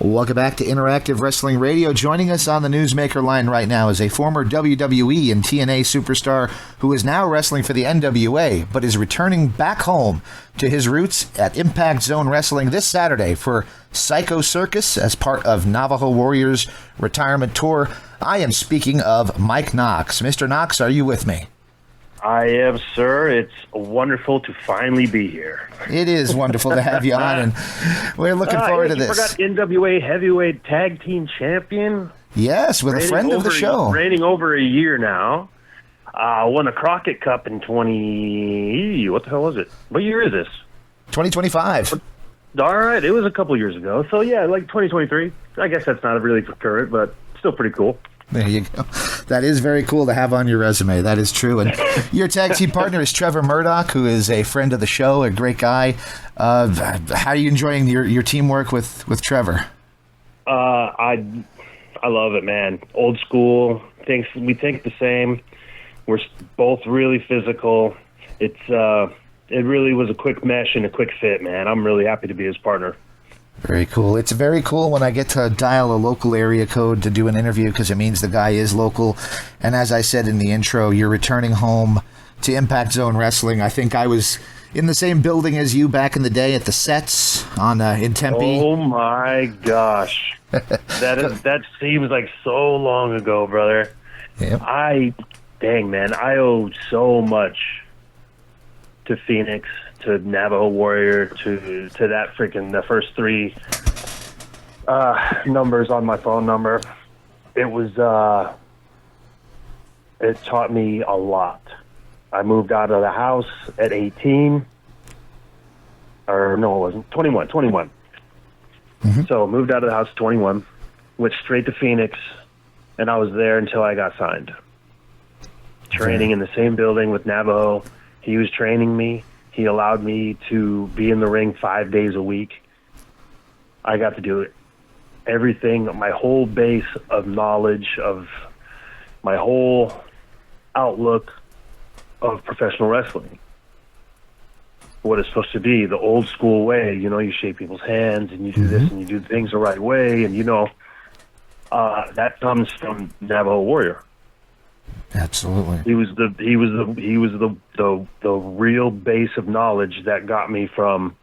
Welcome back to Interactive Wrestling Radio. Joining us on the Newsmaker line right now is a former WWE and TNA superstar who is now wrestling for the NWA, but is returning back home to his roots at Impact Zone Wrestling this Saturday for PSYCHO CIRCUS as part of Navajo Warrior's retirement tour. I am speaking of Mike Knox. Mr. Knox, are you with me? I am, sir. It's wonderful to finally be here. It is wonderful to have you on, and we're looking forward to this. You forgot NWA Heavyweight Tag Team Champion? Yes, with a friend of the show. Reigning over a year now. Won the Crockett Cup in what the hell was it? What year is this? 2025. All right, it was a couple years ago. So, yeah, like 2023. I guess that's not really current, but still pretty cool. There you go. That is very cool to have on your resume. That is true. And your tag team partner is Trevor Murdoch, who is a friend of the show, a great guy. How are you enjoying your teamwork with Trevor? I love it, man. Old school. We think the same. We're both really physical. It really was a quick mesh and a quick fit, man. I'm really happy to be his partner. Very cool. It's very cool when I get to dial a local area code to do an interview because it means the guy is local. And as I said in the intro, you're returning home to Impact Zone Wrestling. I think I was in the same building as you back in the day at the sets in Tempe. Oh, my gosh. That seems like so long ago, brother. Yep. Dang, man, I owe so much to Phoenix, to Navajo Warrior, to that the first three numbers on my phone number. It taught me a lot. I moved out of the house at 18. Or no, it wasn't. 21. Mm-hmm. So moved out of the house at 21, went straight to Phoenix, and I was there until I got signed. Training in the same building with Navajo. He was training me. He allowed me to be in the ring 5 days a week. I got to do it. Everything, my whole base of knowledge, of my whole outlook of professional wrestling. What it's supposed to be, the old school way. You know, you shake people's hands and you do this and you do things the right way. And, that comes from Navajo Warrior. Absolutely. He was the real base of knowledge that got me from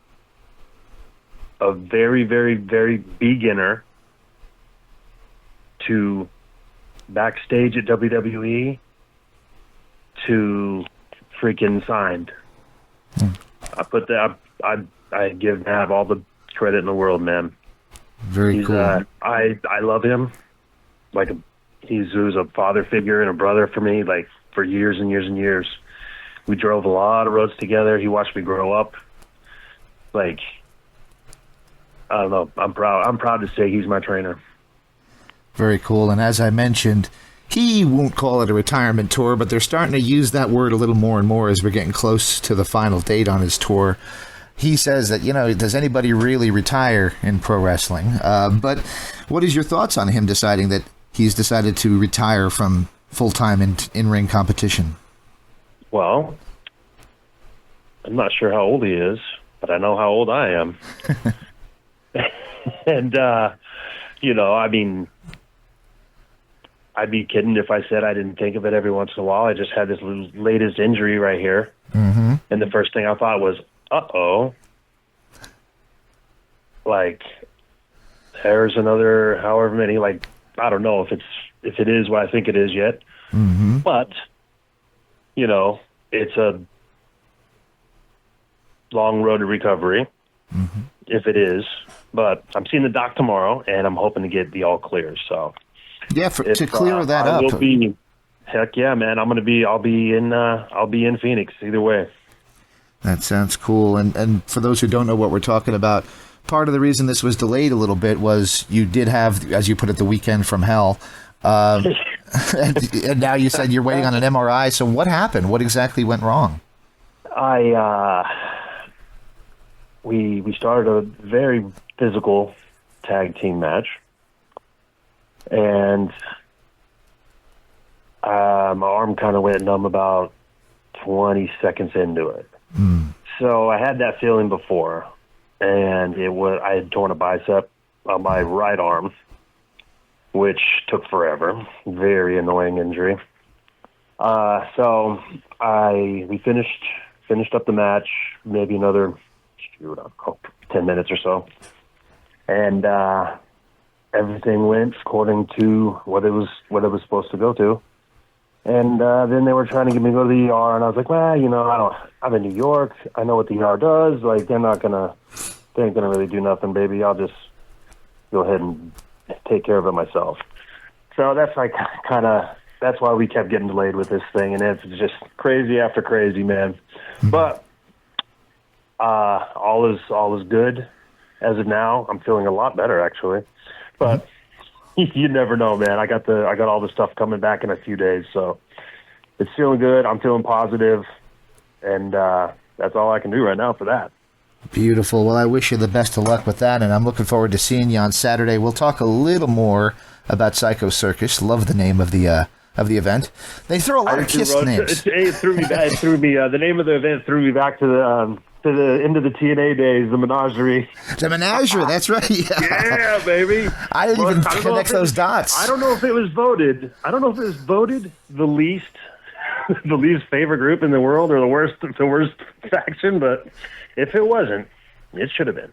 a very, very, very beginner to backstage at WWE to freaking signed. I put that. I give Nav all the credit in the world, man. Very cool. I love him. He was a father figure and a brother for me, like, for years and years and years. We drove a lot of roads together. He watched me grow up. Like, I don't know. I'm proud to say he's my trainer. Very cool. And as I mentioned, he won't call it a retirement tour, but they're starting to use that word a little more and more as we're getting close to the final date on his tour. He says that, does anybody really retire in pro wrestling? But what is your thoughts on him deciding that he's decided to retire from full-time in-ring competition? Well, I'm not sure how old he is, but I know how old I am. And, I mean, I'd be kidding if I said I didn't think of it every once in a while. I just had this latest injury right here. Mm-hmm. And the first thing I thought was, uh-oh. Like, there's another however many, I don't know if it is what I think it is yet. Mm-hmm. But, it's a long road to recovery, if it is. But I'm seeing the doc tomorrow, and I'm hoping to get the all clear. So, yeah, to clear that up. Heck yeah, man! I'll be in Phoenix either way. That sounds cool. And for those who don't know what we're talking about, part of the reason this was delayed a little bit was you did have, as you put it, the weekend from hell. And now you said you're waiting on an MRI. So what happened? What exactly went wrong? We started a very physical tag team match, and my arm kind of went numb about 20 seconds into it. So I had that feeling before, and I had torn a bicep on my right arm, which took forever. Very annoying injury. So we finished up the match, maybe another 10 minutes or so, and everything went according to what it was supposed to go to. And then they were trying to get me to go to the ER, and I was like, well, I'm in New York. I know what the ER does. Like, they ain't gonna really do nothing, baby. I'll just go ahead and take care of it myself. So that's like that's why we kept getting delayed with this thing, and it's just crazy after crazy, man. But all is good as of now. I'm feeling a lot better, actually. But you never know, man. I got all the stuff coming back in a few days, so it's feeling good. I'm feeling positive, and that's all I can do right now for that. Beautiful. Well, I wish you the best of luck with that, and I'm looking forward to seeing you on Saturday. We'll talk a little more about PSYCHO CIRCUS. Love the name of the event. They throw a lot of KISS names. It threw me back. The name of the event threw me back to the end of the TNA days, the Menagerie. The Menagerie, that's right. Yeah, baby. I didn't even connect those dots. I don't know if it was voted. The least favorite group in the world, or the worst faction. But if it wasn't, it should have been.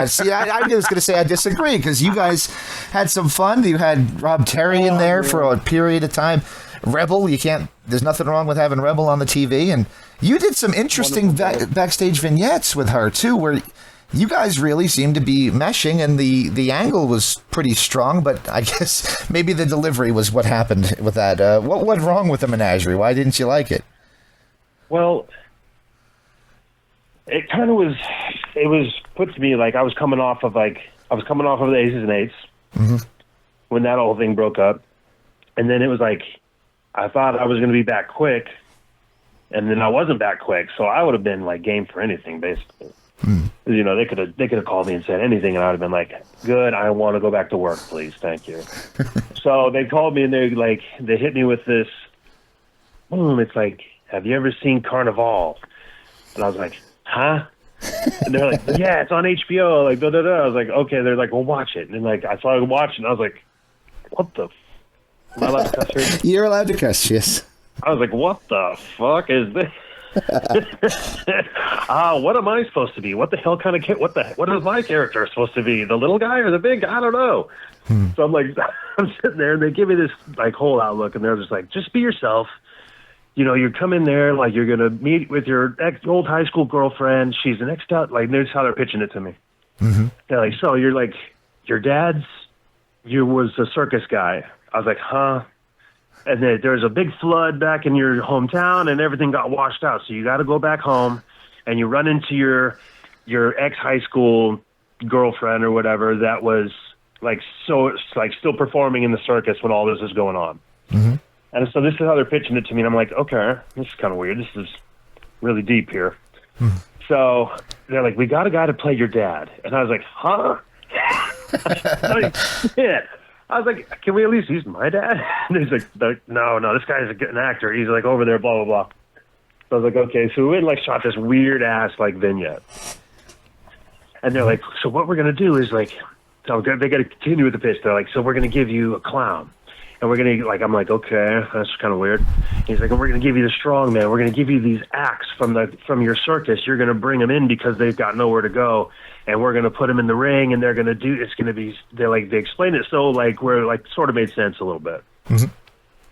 See, I was going to say I disagree, because you guys had some fun. You had Rob Terry in there for a period of time. Rebel, there's nothing wrong with having Rebel on the TV, and you did some interesting backstage vignettes with her too, where you guys really seemed to be meshing, and the angle was pretty strong, but I guess maybe the delivery was what happened with that. What went wrong with the Menagerie? Why didn't you like it? Well, it kind of was. It was put to me like I was coming off of the Aces and Eights when that whole thing broke up, and then it was like I thought I was going to be back quick, and then I wasn't back quick, so I would have been like game for anything basically. They could have called me and said anything, and I would have been like, good, I want to go back to work, please, thank you. So they called me, and they hit me with this. It's like, have you ever seen Carnival? And I was like, huh? And they're like, yeah, it's on HBO. Like, da da da. I was like, okay. They're like, well, watch it. And like, I started watching. I was like, what the? Am I allowed to cuss here? You're allowed to cuss, yes. I was like, what the fuck is this? What am I supposed to be? What the hell kind of kid? What is my character supposed to be? The little guy or the big guy? I don't know. So I'm like, I'm sitting there, and they give me this like whole outlook, and they're just like, just be yourself. You come in there like you're gonna meet with your old high school girlfriend. She's an ex-out. Like, that's how they're pitching it to me. They're like, so you're like, your dad's, was a circus guy. I was like, huh? And then there's a big flood back in your hometown, and everything got washed out. So you got to go back home, and you run into your ex-high school girlfriend or whatever that was like still performing in the circus when all this is going on. And so this is how they're pitching it to me, and I'm like, okay, this is kind of weird. This is really deep here. So they're like, we got a guy to play your dad. And I was like, huh? Like, shit. I was like, can we at least use my dad? And he's like, no, this guy's an actor. He's like over there, blah, blah, blah. So I was like, okay. So we went and like shot this weird-ass like vignette. And they're like, so what we're going to do is like, so they got to continue with the pitch. They're like, so we're going to give you a clown. And we're going to, like, I'm like, okay, that's kind of weird. He's like, and we're going to give you the strong man. We're going to give you these acts from your circus. You're going to bring them in because they've got nowhere to go. And we're going to put them in the ring, and they're going to do, it's going to be, they explain it so, like, where, like, sort of made sense a little bit.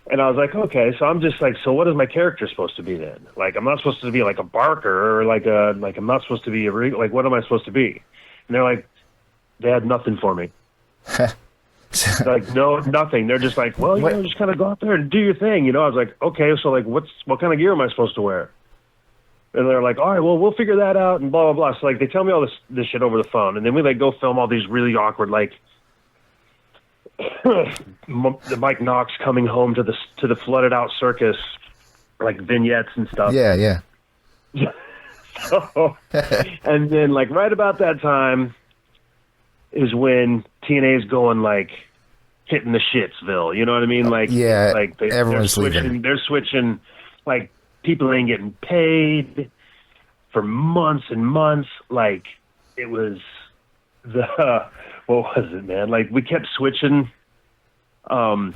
And I was like, okay, so I'm just like, so what is my character supposed to be then? Like, I'm not supposed to be like a barker, or like I'm not supposed to be like, what am I supposed to be? And they're like, they had nothing for me. Like, no, nothing. They're just like, well, just kind of go out there and do your thing. I was like, okay, so like, what kind of gear am I supposed to wear? And they're like, all right, well, we'll figure that out, and blah, blah, blah. So like, they tell me all this shit over the phone, and then we like go film all these really awkward, like, the Mike Knox coming home to the flooded out circus, like vignettes and stuff. Yeah. So, and then like right about that time is when TNA is going like hitting the shitsville. You know what I mean? Like, yeah, like everyone's leaving. They're switching. Like, people ain't getting paid for months and months. Like, it was what was it, man? Like we kept switching TV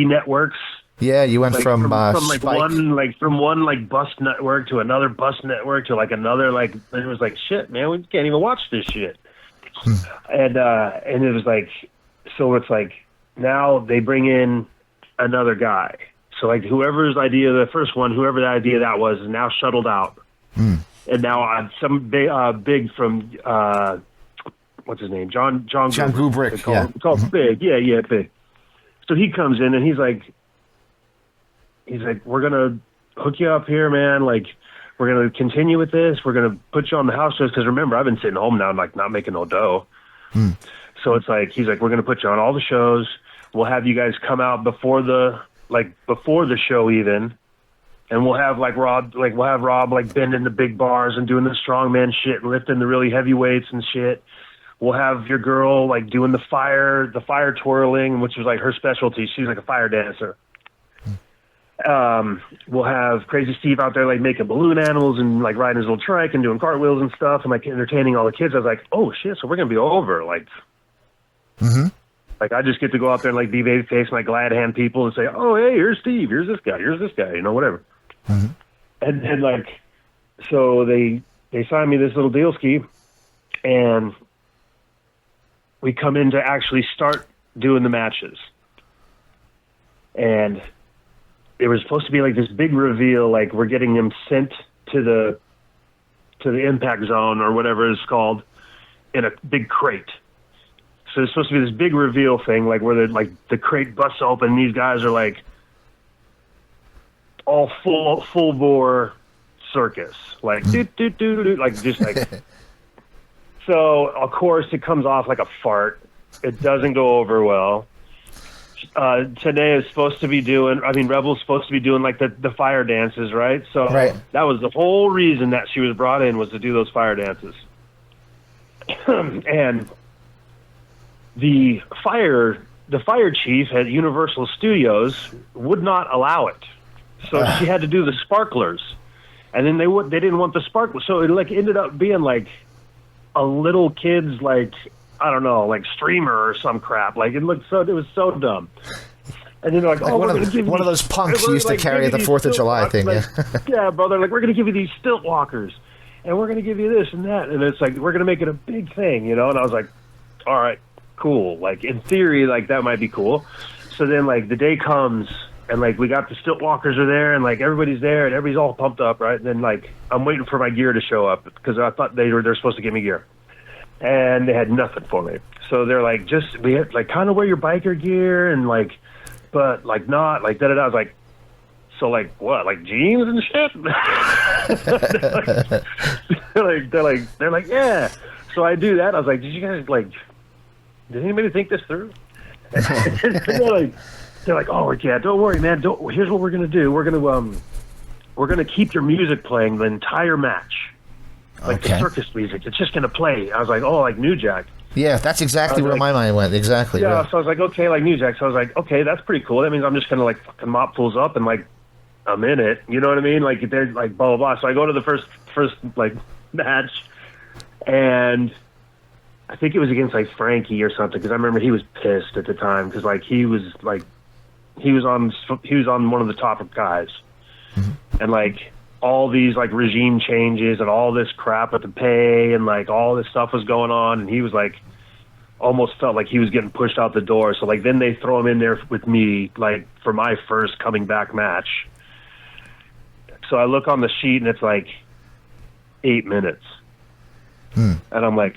networks. Yeah, you went from like Spike. from one like bus network to another bus network to like another, like, and it was like, shit, man, we can't even watch this shit. And it was like, so it's like now they bring in another guy. So like whoever's idea, the first one, whoever the idea that was, is now shuttled out. And now I'm some big from what's his name, John Gubrick. Called Big, yeah, Big. So he comes in and he's like, we're gonna hook you up here, man. Like, we're gonna continue with this. We're gonna put you on the house shows because remember, I've been sitting home now, like not making no dough. So it's like he's like, we're gonna put you on all the shows. We'll have you guys come out before the show even, and we'll have Rob like bending the big bars and doing the strongman shit and lifting the really heavy weights and shit. We'll have your girl like doing the fire twirling, which was like her specialty. She's like a fire dancer. We'll have Crazy Steve out there like making balloon animals and like riding his little trike and doing cartwheels and stuff and like entertaining all the kids. I was like, oh shit, so we're gonna be over. Like, like I just get to go out there and like be babyface and like glad hand people and say, oh hey, here's Steve, here's this guy, you know, whatever. And like, so they signed me this little deal ski, and we come in to actually start doing the matches, and it was supposed to be like this big reveal, like we're getting them sent to the impact zone or whatever it's called in a big crate. So it's supposed to be this big reveal thing, like where the crate busts open and these guys are like all full bore circus, like like just like. So of course it comes off like a fart. It doesn't go over well. Today is supposed to be doing, Rebel's supposed to be doing like the fire dances, right? So that was the whole reason that she was brought in, was to do those fire dances. And the fire chief at Universal Studios would not allow it. So she had to do the sparklers. And then they didn't want the sparklers. So it like ended up being like a little kid's like, I don't know, like streamer or some crap. Like it was so dumb. And then they're like, one of those punks used to carry the 4th of July thing. Like, yeah, brother, like we're going to give you these stilt walkers and we're going to give you this and that. And it's like, we're going to make it a big thing, you know? And I was like, all right, cool. Like in theory, like that might be cool. So then like the day comes and like we got the stilt walkers are there and like everybody's there and everybody's all pumped up, right? And then like I'm waiting for my gear to show up because I thought they're supposed to give me gear. And they had nothing for me. So they're like, we had like kind of wear your biker gear and like, but like not like da-da-da. I was like, so like what, like jeans and shit? they're like, yeah. So I do that. I was like, did you guys like, did anybody think this through? they're like, oh yeah, don't worry, man. Here's what we're going to do. We're going to keep your music playing the entire match. Like the circus music, it's just going to play. I was like, oh, like New Jack. Yeah, that's exactly where my mind went. Exactly. Yeah, right. so I was like, okay, like New Jack. So I was like, okay, that's pretty cool. That means I'm just going to like fucking mop fools up and like I'm in it. You know what I mean? Like they're like blah, blah, blah. So I go to the first like match, and I think it was against like Frankie or something, because I remember he was pissed at the time because like he was on one of the top guys, and like all these like regime changes and all this crap with the pay and like all this stuff was going on, and he was like almost felt like he was getting pushed out the door. So like then they throw him in there with me like for my first coming back match. So I look on the sheet and it's like 8 minutes, and I'm like,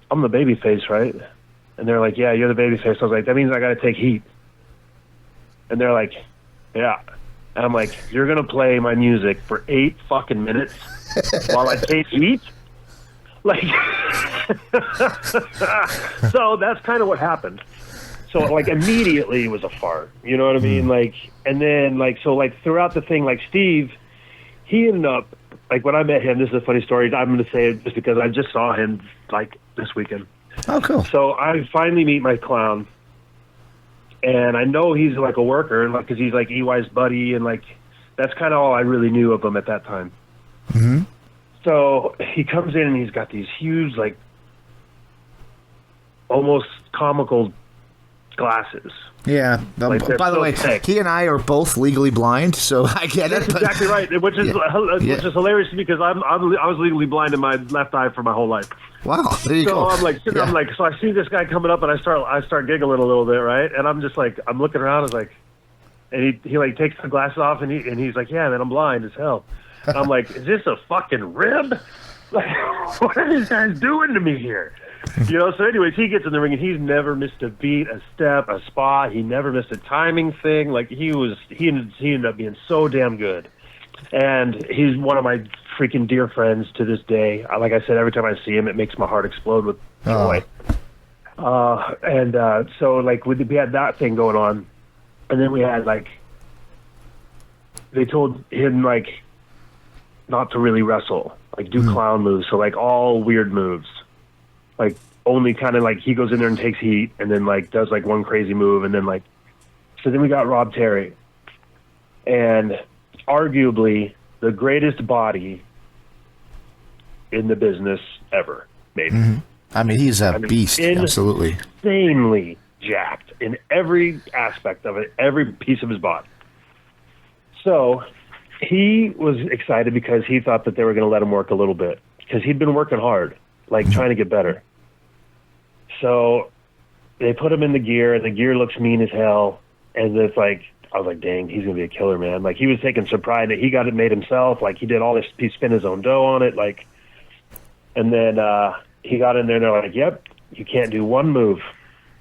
I'm the baby face, right? And they're like, yeah, you're the baby face. I was like, that means I got to take heat. And they're like, yeah. And I'm like, you're going to play my music for 8 fucking minutes while I take heat? Like, so that's kind of what happened. So, like, immediately it was a fart. You know what I mean? Like, and then, like, so, like, throughout the thing, like, Steve, he ended up, like, when I met him, this is a funny story. I'm going to say it just because I just saw him, like, this weekend. Oh, cool. So I finally meet my clown. And I know he's like a worker, and like, cause he's like EY's buddy, and like, that's kind of all I really knew of him at that time. So he comes in and he's got these huge, like almost comical glasses. Yeah. Like, By the so way, thick. he and I are both legally blind, so I get That's it. exactly right, which is hilarious to me because I was legally blind in my left eye for my whole life. Wow, there you So go. I'm like, so I see this guy coming up, and I start giggling a little bit, right? And I'm just like, I'm looking around, and he like takes the glasses off, and he's like, yeah, man, I'm blind as hell. And I'm like, is this a fucking rib? Like, what are these guys doing to me here? You know, so anyways, he gets in the ring and he's never missed a beat, a step, a spot. He never missed a timing thing. Like he ended up being so damn good. And he's one of my freaking dear friends to this day. Like I said, every time I see him, it makes my heart explode with joy. So like we had that thing going on. And then we had like, they told him like not to really wrestle, like do clown moves. So like all weird moves. Like only kind of like he goes in there and takes heat and then like does like one crazy move and then like so then we got Rob Terry and arguably the greatest body in the business ever, maybe. I mean, he's a beast, absolutely. Insanely jacked in every aspect of it, every piece of his body. So he was excited because he thought that they were going to let him work a little bit because he'd been working hard. Like trying to get better. So they put him in the gear, and the gear looks mean as hell. And it's like, I was like, dang, he's gonna be a killer, man. Like he was taking some pride that he got it made himself. Like he did all this, he spent his own dough on it. Like, and then he got in there, and they're like, yep, you can't do one move.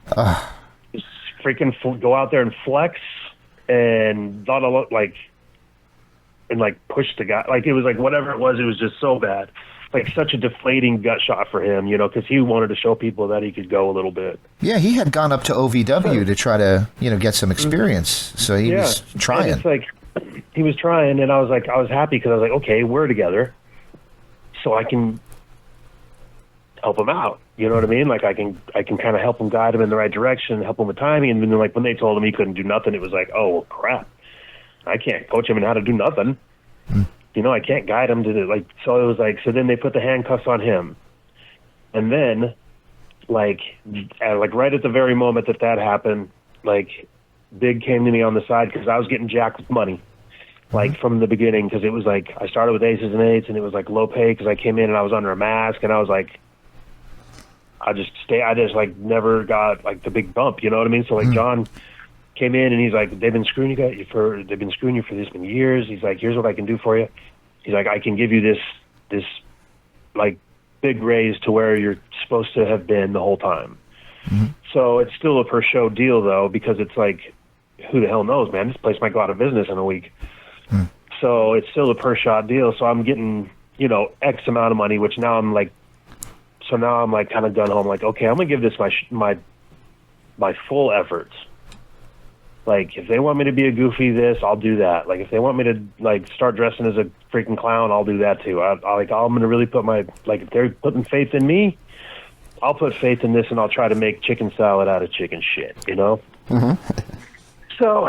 Just freaking go out there and flex, and not a lot, like, and like push the guy. Like it was like whatever it was just so bad. Like such a deflating gut shot for him, you know, because he wanted to show people that he could go a little bit. Yeah, he had gone up to OVW to try to, you know, get some experience. So he was trying. And it's like he was trying, and I was happy because I was like, okay, we're together, so I can help him out. You know what I mean? Like I can kind of help him, guide him in the right direction, help him with timing. And then like when they told him he couldn't do nothing, it was like, oh well, crap, I can't coach him in how to do nothing. You know, I can't guide him to like. So it was like. So then they put the handcuffs on him, and then, like right at the very moment that happened, like, Big came to me on the side because I was getting jacked with money, like from the beginning. Because it was like I started with aces and eights, and it was like low pay because I came in and I was under a mask, and I was like, I just like never got like the big bump. You know what I mean? So like John came in and he's like, they've been screwing you for this many years. He's like, here's what I can do for you. He's like, I can give you this like big raise to where you're supposed to have been the whole time. So it's still a per show deal though, because it's like, who the hell knows, man? This place might go out of business in a week. So it's still a per shot deal. So I'm getting, you know, X amount of money, which now I'm like kind of gun home. Like, okay, I'm gonna give this my full efforts. Like, if they want me to be a goofy I'll do that. Like, if they want me to, like, start dressing as a freaking clown, I'll do that, too. I'm going to really put if they're putting faith in me, I'll put faith in this, and I'll try to make chicken salad out of chicken shit, you know? So,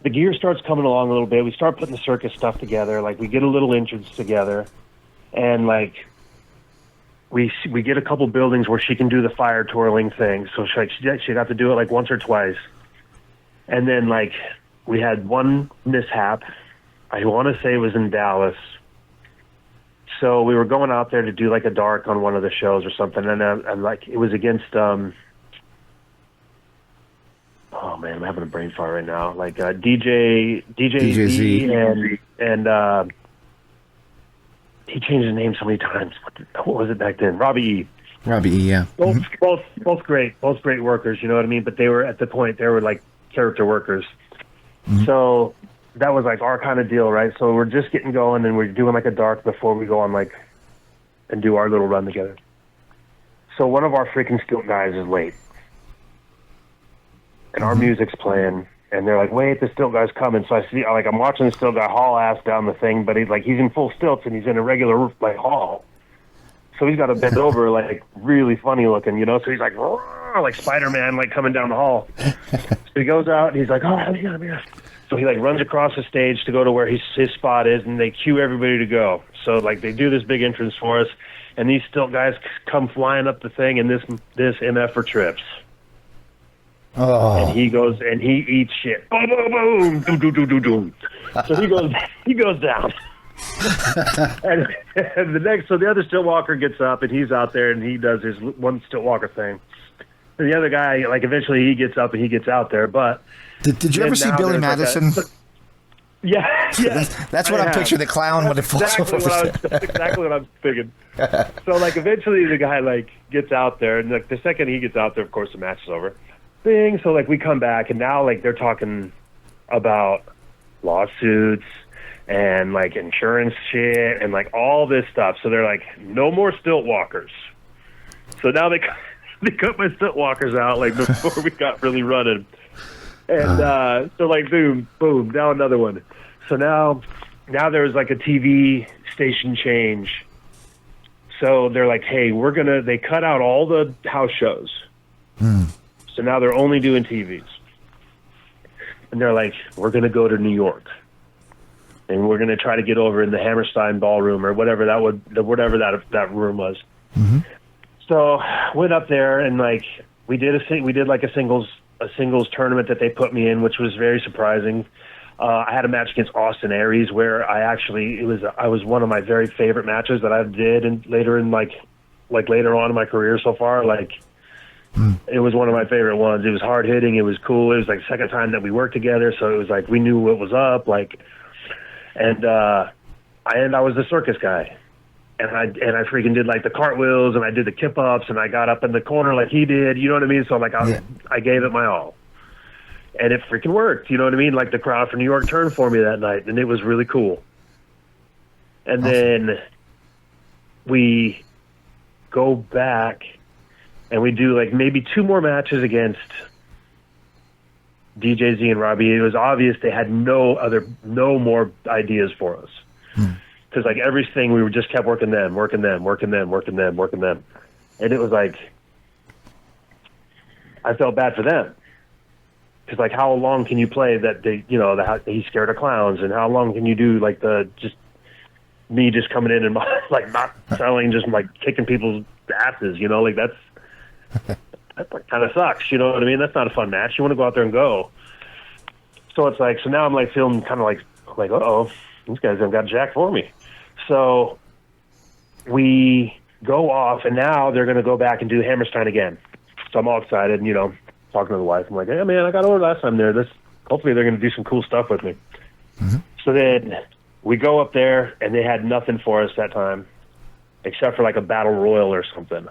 the gear starts coming along a little bit. We start putting the circus stuff together. Like, we get a little entrance together, and, like, we get a couple buildings where she can do the fire twirling thing. So she got to do it, like, once or twice. And then, like, we had one mishap. I want to say it was in Dallas. So we were going out there to do, like, a dark on one of the shows or something. And like, it was against, oh, man, I'm having a brain fart right now. Like, DJ Z and he changed his name so many times. What was it back then? Robbie E. Robbie E, yeah. Both great workers, you know what I mean? But they were, at the point, they were, like, character workers. So that was like our kind of deal, right? So we're just getting going and we're doing like a dark before we go on like and do our little run together. So one of our freaking stilt guys is late. And our music's playing and they're like, wait, the stilt guy's coming. So I see, like, I'm watching the stilt guy haul ass down the thing, but he's in full stilts and he's in a regular like haul. So he's got to bend over, like, really funny looking, you know? So he's like, like Spider-Man, like, coming down the hall. So he goes out, and he's like, oh, let me get So he like runs across the stage to go to where his spot is, and they cue everybody to go. So like they do this big entrance for us, and these stilt guys come flying up the thing, and this MF trips. Oh. And he goes and he eats shit. Boom, boom, boom, doom, doom, doom, doom, doom. So he goes down. and the other stilt walker gets up, and he's out there, and he does his one stilt walker thing. And the other guy, like eventually he gets up and he gets out there, but. Did you ever see Billy Madison? Yeah. That's what I'm picturing, the clown when it falls over. That's exactly what I'm thinking. So, like, eventually the guy, like, gets out there, and, like, the second he gets out there, of course, the match is over. Bing! So, like, we come back, and now, like, they're talking about lawsuits and, like, insurance shit and, like, all this stuff. So they're like, no more stilt walkers. So now they cut my stilt walkers out, like, before we got really running. And so, like, boom, boom, now another one. So now there's, like, a TV station change. So they're like, hey, they cut out all the house shows. So now they're only doing TVs. And they're like, we're going to go to New York. And we're going to try to get over in the Hammerstein Ballroom or whatever that room was. Mm-hmm. So went up there, and, like, we did like a singles tournament that they put me in, which was very surprising. I had a match against Austin Aries where I was one of my very favorite matches that I did, and later on in my career so far, like it was one of my favorite ones. It was hard hitting. It was cool. It was like the second time that we worked together, so it was like we knew what was up. Like, and I was the circus guy. And I freaking did like the cartwheels, and I did the kip ups, and I got up in the corner like he did. You know what I mean? So like I gave it my all, and it freaking worked. You know what I mean? Like the crowd from New York turned for me that night, and it was really cool. And then we go back, and we do like maybe 2 more matches against DJ Z and Robbie. It was obvious they had no more ideas for us. Because like everything, we just kept working them, and it was like I felt bad for them, because like how long can you play that he's scared of clowns, and how long can you do like me just coming in and like not selling, just like kicking people's asses, like that kind of sucks, you know what I mean? That's not a fun match. You want to go out there and go. So it's like, so now I'm like feeling kind of like uh-oh, these guys haven't got jack for me. So we go off, and now they're going to go back and do Hammerstein again. So I'm all excited, and, talking to the wife. I'm like, hey, man, I got over last time there. Hopefully they're going to do some cool stuff with me. Mm-hmm. So then we go up there, and they had nothing for us that time except for like a battle royal or something.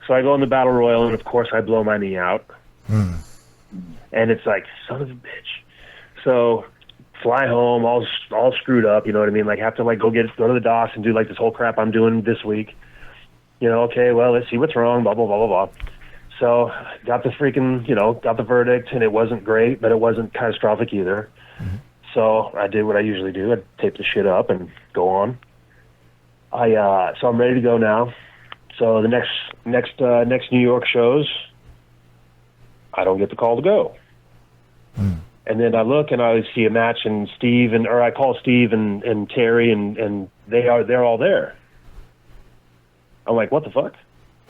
So I go in the battle royal, and, of course, I blow my knee out. And it's like, son of a bitch. So fly home all screwed up, you know what I mean? Like have to like go to the DOS and do like this whole crap I'm doing this week. Okay, well, let's see what's wrong, blah, blah, blah, blah, blah. So got the freaking, got the verdict, and it wasn't great, but it wasn't catastrophic either. Mm-hmm. So I did what I usually do. I tape the shit up and go on. So I'm ready to go now. So the next New York shows, I don't get the call to go. And then I look and I see a match, and I call Steve and Terry, and they're all there. I'm like, what the fuck?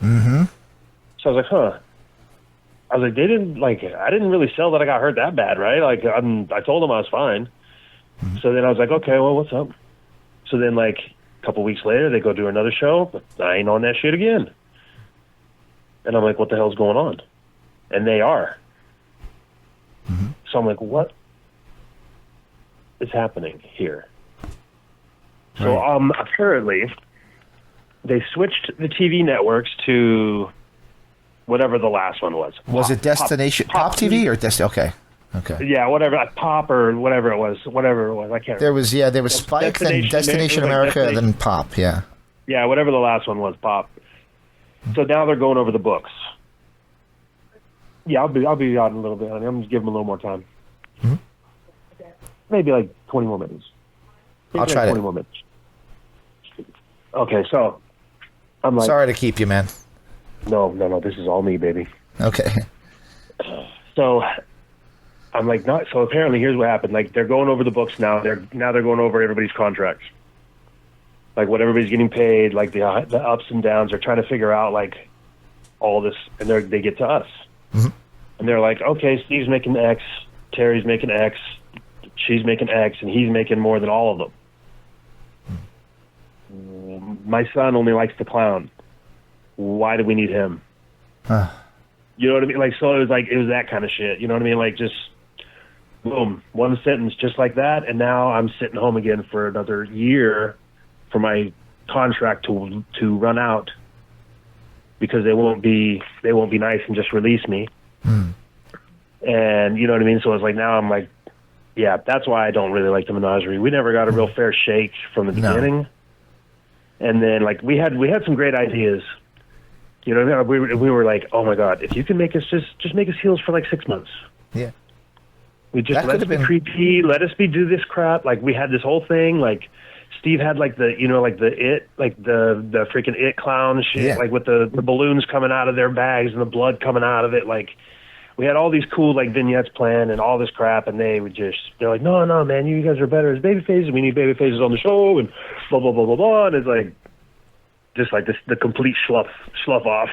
Mm-hmm. So I was like, huh. I was like, I didn't really sell that I got hurt that bad, right? Like, I told them I was fine. Mm-hmm. So then I was like, okay, well, what's up? So then, like, a couple weeks later, they go do another show, but I ain't on that shit again. And I'm like, what the hell's going on? And they are. Mm-hmm. So I'm like, what is happening here? Right. So apparently they switched the TV networks to whatever the last one was. Was it Destination Pop TV or Okay. Yeah, whatever, Pop or whatever it was. I can't remember. There was Spike, then Destination America, then Pop, yeah. Yeah, whatever the last one was, Pop. So now they're going over the books. Yeah, I'll be out in a little bit, honey. I'm just giving them a little more time. Mm-hmm. Maybe like 20 more minutes. I'll try 20 more minutes. Okay, so I'm like... Sorry to keep you, man. No. This is all me, baby. Okay. So I'm like, not. So apparently, here's what happened. Like, they're going over the books now. They're going over everybody's contracts, like what everybody's getting paid, like the ups and downs. They're trying to figure out like all this, and they get to us, and they're like, okay, Steve's making X, Terry's making X, she's making X, and he's making more than all of them. My son only likes to clown. Why do we need him? You know what I mean? Like, so it was that kind of shit. You know what I mean? Like, just boom, one sentence just like that, and now I'm sitting home again for another year for my contract to run out because they won't be nice and just release me. And you know what I mean? So it's like now I'm like, yeah, that's why I don't really like the Menagerie. We never got a real fair shake from the beginning. And then like we had some great ideas. You know, we were like, oh my God, if you can make us just make us heels for like 6 months. Yeah. We just let us be creepy, let us do this crap. Like we had this whole thing, like Steve had like the freaking It clown shit, like with the balloons coming out of their bags and the blood coming out of it. Like we had all these cool like vignettes planned and all this crap, and they're like, no, man, you guys are better as baby faces. We need baby faces on the show and blah blah blah blah blah. And it's like just like this, the complete slough off.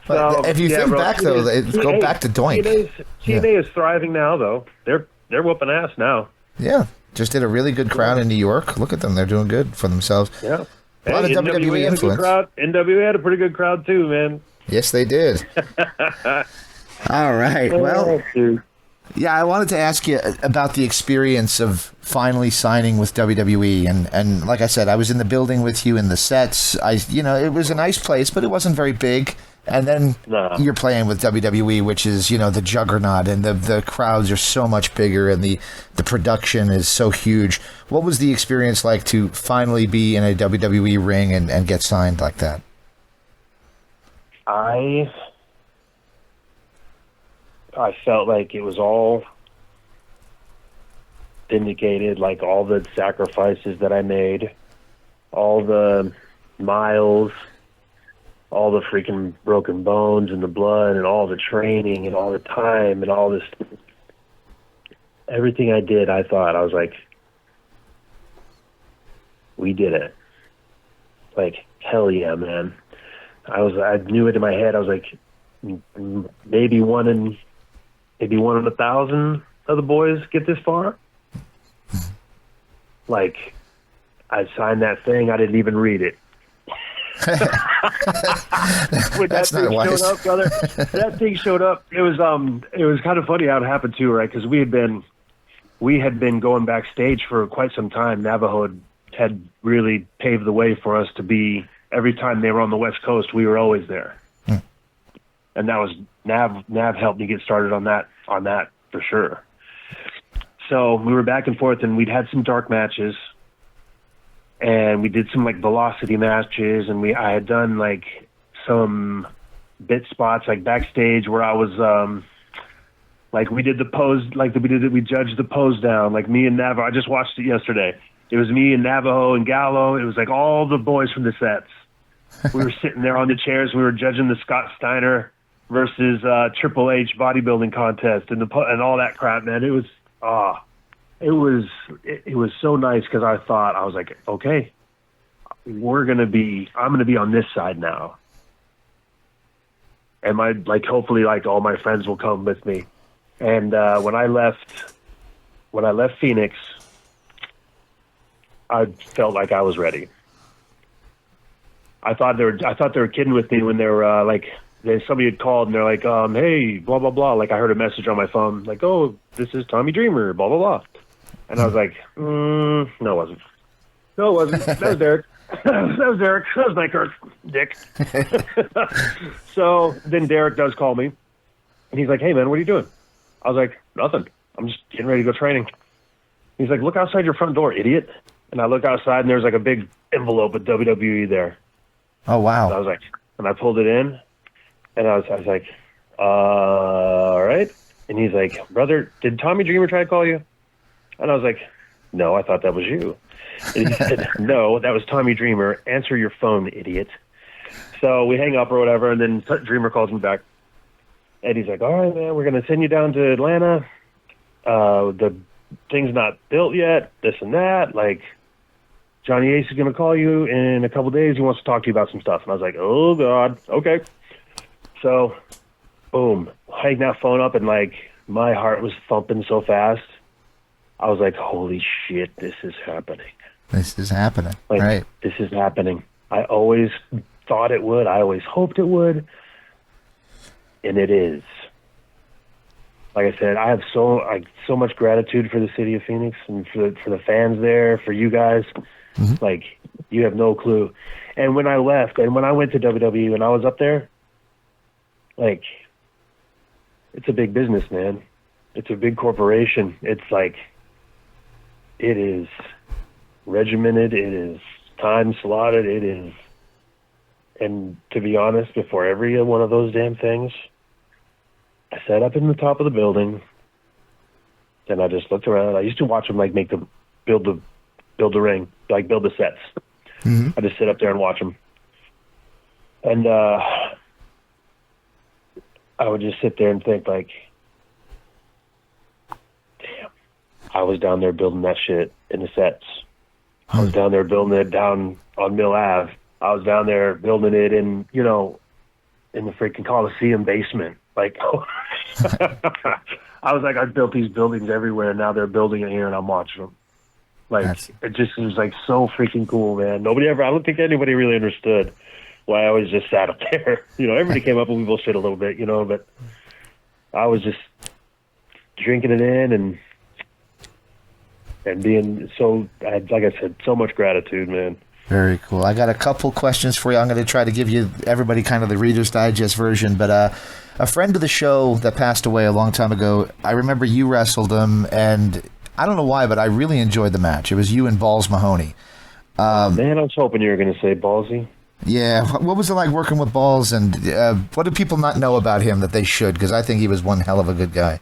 But if you think back though, go back to Doink. TNA is thriving now though. They're whooping ass now. Yeah, just did a really good crowd in New York. Look at them; they're doing good for themselves. Yeah, a lot of WWE influence. NWA had a pretty good crowd too, man. Yes, they did. All right. Well, yeah, I wanted to ask you about the experience of finally signing with WWE, and like I said, I was in the building with you in the sets. It was a nice place, but it wasn't very big. And then you're playing with WWE, which is, the juggernaut, and the crowds are so much bigger, and the production is so huge. What was the experience like to finally be in a WWE ring and get signed like that? I felt like it was all vindicated, like all the sacrifices that I made, all the miles, all the freaking broken bones and the blood and all the training and all the time and all this, everything I did, I was like, we did it. Like, hell yeah, man. I knew it in my head. I was like, maybe one in 1,000 of the boys get this far. Like, I signed that thing. I didn't even read it. When that thing showed up, brother, that thing showed up. It was kind of funny how it happened too, right? Because we had been going backstage for quite some time. Navajo had really paved the way for us to be. Every time they were on the West Coast, we were always there, and that was Nav helped me get started on that for sure. So we were back and forth, and we'd had some dark matches. And we did some like velocity matches, and I had done like some bit spots like backstage where I was like we did the pose, like we judged the pose down, like me and Navajo. I just watched it yesterday. It was me and Navajo and Gallo. It was like all the boys from the sets. We were sitting there on the chairs. We were judging the Scott Steiner versus Triple H bodybuilding contest and all that crap, man. It was it was so nice because I was like, okay, I'm gonna be on this side now, and hopefully all my friends will come with me. And when I left Phoenix, I felt like I was ready. I thought they were kidding with me when they were somebody had called and they're like, hey, blah blah blah. Like I heard a message on my phone, like, oh, this is Tommy Dreamer, blah blah blah. And I was like, no, it wasn't. No, it wasn't. That was Derek. That was Derek. That was my Kirk, dick. So then Derek does call me, and he's like, hey, man, what are you doing? I was like, nothing. I'm just getting ready to go training. He's like, look outside your front door, idiot. And I look outside, and there's like a big envelope with WWE there. Oh, wow. And I was like, and I pulled it in, and I was like, all right. And he's like, brother, did Tommy Dreamer try to call you? And I was like, no, I thought that was you. And he said, no, that was Tommy Dreamer. Answer your phone, idiot. So we hang up or whatever, and then Dreamer calls me back. And he's like, all right, man, we're going to send you down to Atlanta. The thing's not built yet, this and that. Like, Johnny Ace is going to call you in a couple days. He wants to talk to you about some stuff. And I was like, oh, God, okay. So, boom, hang that phone up, and, like, my heart was thumping so fast. I was like, holy shit, this is happening. This is happening, like, right? This is happening. I always thought it would. I always hoped it would. And it is. Like I said, I have so much gratitude for the city of Phoenix and for the fans there, for you guys. Mm-hmm. Like, you have no clue. And when I left, and when I went to WWE and I was up there, like, it's a big business, man. It's a big corporation. It's like, it is regimented. It is time slotted. It is. And to be honest, before every one of those damn things, I sat up in the top of the building, and I just looked around. I used to watch them, like, build the ring, like build the sets. Mm-hmm. I just sit up there and watch them. And I would just sit there and think, like, damn, I was down there building that shit in the sets. I was down there building it down on Mill Ave. I was down there building it in, in the freaking Coliseum basement. Like, I was like, I built these buildings everywhere, and now they're building it here, and I'm watching them. Like, it just was, like, so freaking cool, man. I don't think anybody really understood why I was just sat up there. Everybody came up and we bullshit a little bit, but I was just drinking it in and being so, like I said, so much gratitude, man. Very cool. I got a couple questions for you. I'm going to try to give you everybody kind of the Reader's Digest version, but a friend of the show that passed away a long time ago, I remember you wrestled him, and I don't know why, but I really enjoyed the match. It was you and Balls Mahoney. Man, I was hoping you were going to say Ballsy. Yeah. What was it like working with Balls, and what do people not know about him that they should? Because I think he was one hell of a good guy.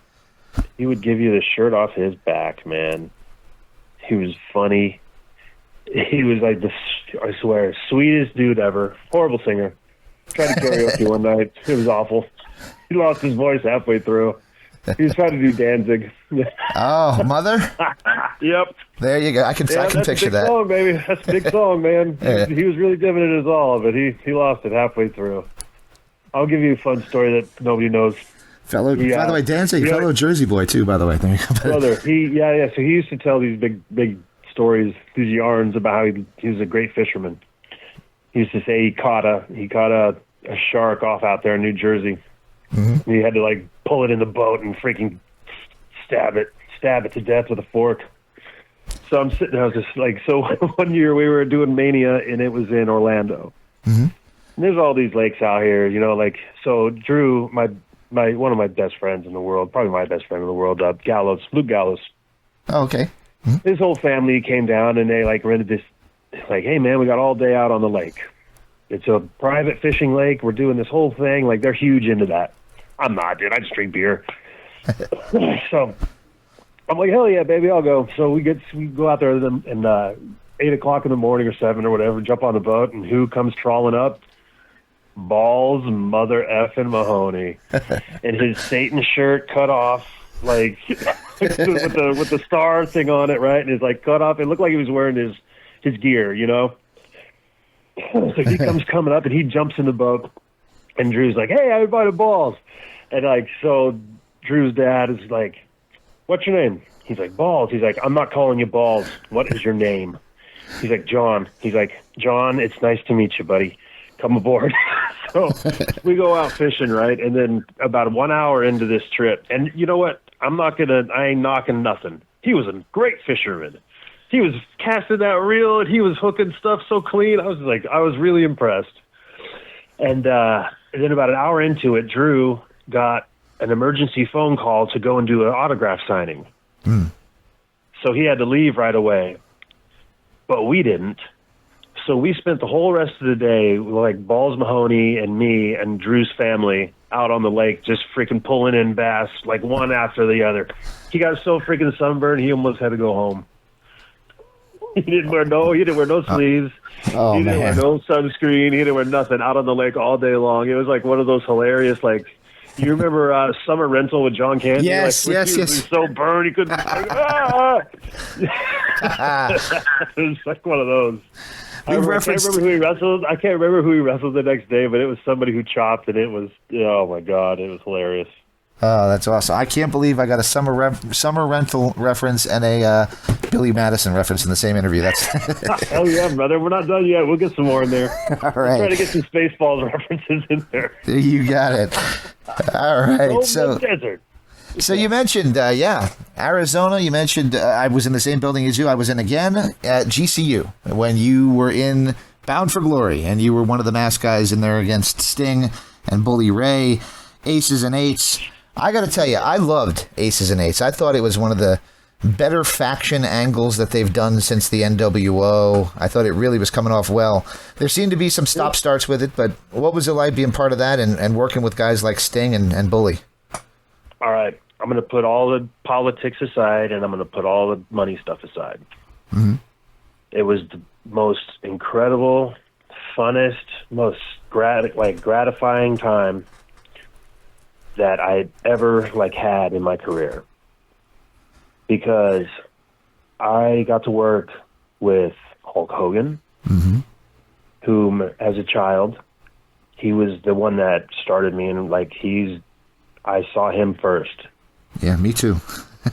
He would give you the shirt off his back, man. He was funny. He was like I swear, sweetest dude ever. Horrible singer. Tried to karaoke one night. It was awful. He lost his voice halfway through. He was trying to do Danzig. Oh, Mother? Yep. There you go. I can picture that. That's a big song, baby. That's a big song, man. Yeah. He was really giving it his all, but he lost it halfway through. I'll give you a fun story that nobody knows. By the way, Danzig, fellow Jersey boy, too, by the way. Brother, so he used to tell these big stories, these yarns about how he was a great fisherman. He used to say he caught a shark off out there in New Jersey. Mm-hmm. He had to, like, pull it in the boat and freaking stab it to death with a fork. So I'm sitting there, I was just like, so one year we were doing Mania, and it was in Orlando. Mm-hmm. And there's all these lakes out here, so Drew, my one of my best friends in the world, probably my best friend in the world, Luke Gallows. Oh, okay. Mm-hmm. His whole family came down, and they, like, rented this, like, hey, man, we got all day out on the lake. It's a private fishing lake. We're doing this whole thing. Like, they're huge into that. I'm not, dude. I just drink beer. So I'm like, hell yeah, baby, I'll go. So we go out there and 8 o'clock in the morning or 7 or whatever, jump on the boat, and who comes trawling up? Balls Mother effing Mahoney. And his Satan shirt cut off, like, with the star thing on it, right? And it's, like, cut off. It looked like he was wearing his gear, So he comes coming up, and he jumps in the boat, and Drew's like, hey, I invited Balls. And, like, so Drew's dad is like, what's your name? He's like, Balls. He's like, I'm not calling you Balls. What is your name? He's like, John. He's like, John, it's nice to meet you, buddy. Come aboard. So we go out fishing, right? And then about 1 hour into this trip, and you know what? I ain't knocking nothing. He was a great fisherman. He was casting that reel, and he was hooking stuff so clean. I was really impressed. And then about an hour into it, Drew got an emergency phone call to go and do an autograph signing. Mm. So he had to leave right away. But we didn't. So we spent the whole rest of the day, like Balls Mahoney and me and Drew's family, out on the lake just freaking pulling in bass, like one after the other. He got so freaking sunburned, he almost had to go home. He didn't wear no sleeves. Oh, he didn't wear no sunscreen. He didn't wear nothing, out on the lake all day long. It was like one of those hilarious, like, You remember Summer Rental with John Candy? Yes, like, yes. He was so burned he couldn't. It was like one of those. I can't remember who he wrestled. I can't remember who he wrestled the next day, but it was somebody who chopped, and it was, oh my God, it was hilarious. Oh, that's awesome. I can't believe I got a Summer Rental reference and a Billy Madison reference in the same interview. That's Hell yeah, brother. We're not done yet. We'll get some more in there. All right. Try to get some Spaceballs references in there. You got it. All right. Desert. So you mentioned, Arizona. You mentioned I was in the same building as you. I was in again at GCU when you were in Bound for Glory, and you were one of the masked guys in there against Sting and Bully Ray, Aces and Eights. I got to tell you, I loved Aces and Eights. I thought it was one of the better faction angles that they've done since the NWO. I thought it really was coming off well. There seemed to be some stop-starts with it, but what was it like being part of that and working with guys like Sting and Bully? All right. I'm going to put all the politics aside, and I'm going to put all the money stuff aside. Mm-hmm. It was the most incredible, funnest, most gratifying time that I'd ever had in my career, because I got to work with Hulk Hogan, mm-hmm. whom as a child, he was the one that started me, and I saw him first. Yeah, me too.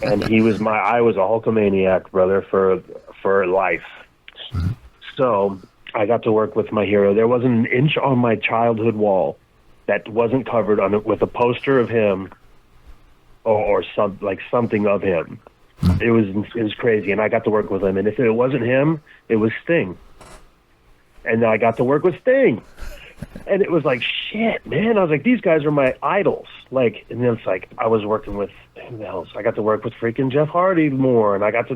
And I was a Hulkamaniac, brother, for life. Mm-hmm. So I got to work with my hero. There wasn't an inch on my childhood wall that wasn't covered with a poster of him or something of him. Mm-hmm. It was crazy, and I got to work with him. And if it wasn't him, it was Sting. And I got to work with Sting. And it was like, shit, man. I was like, these guys are my idols. And then it's like, I was working with, who else? I got to work with freaking Jeff Hardy more, and I got to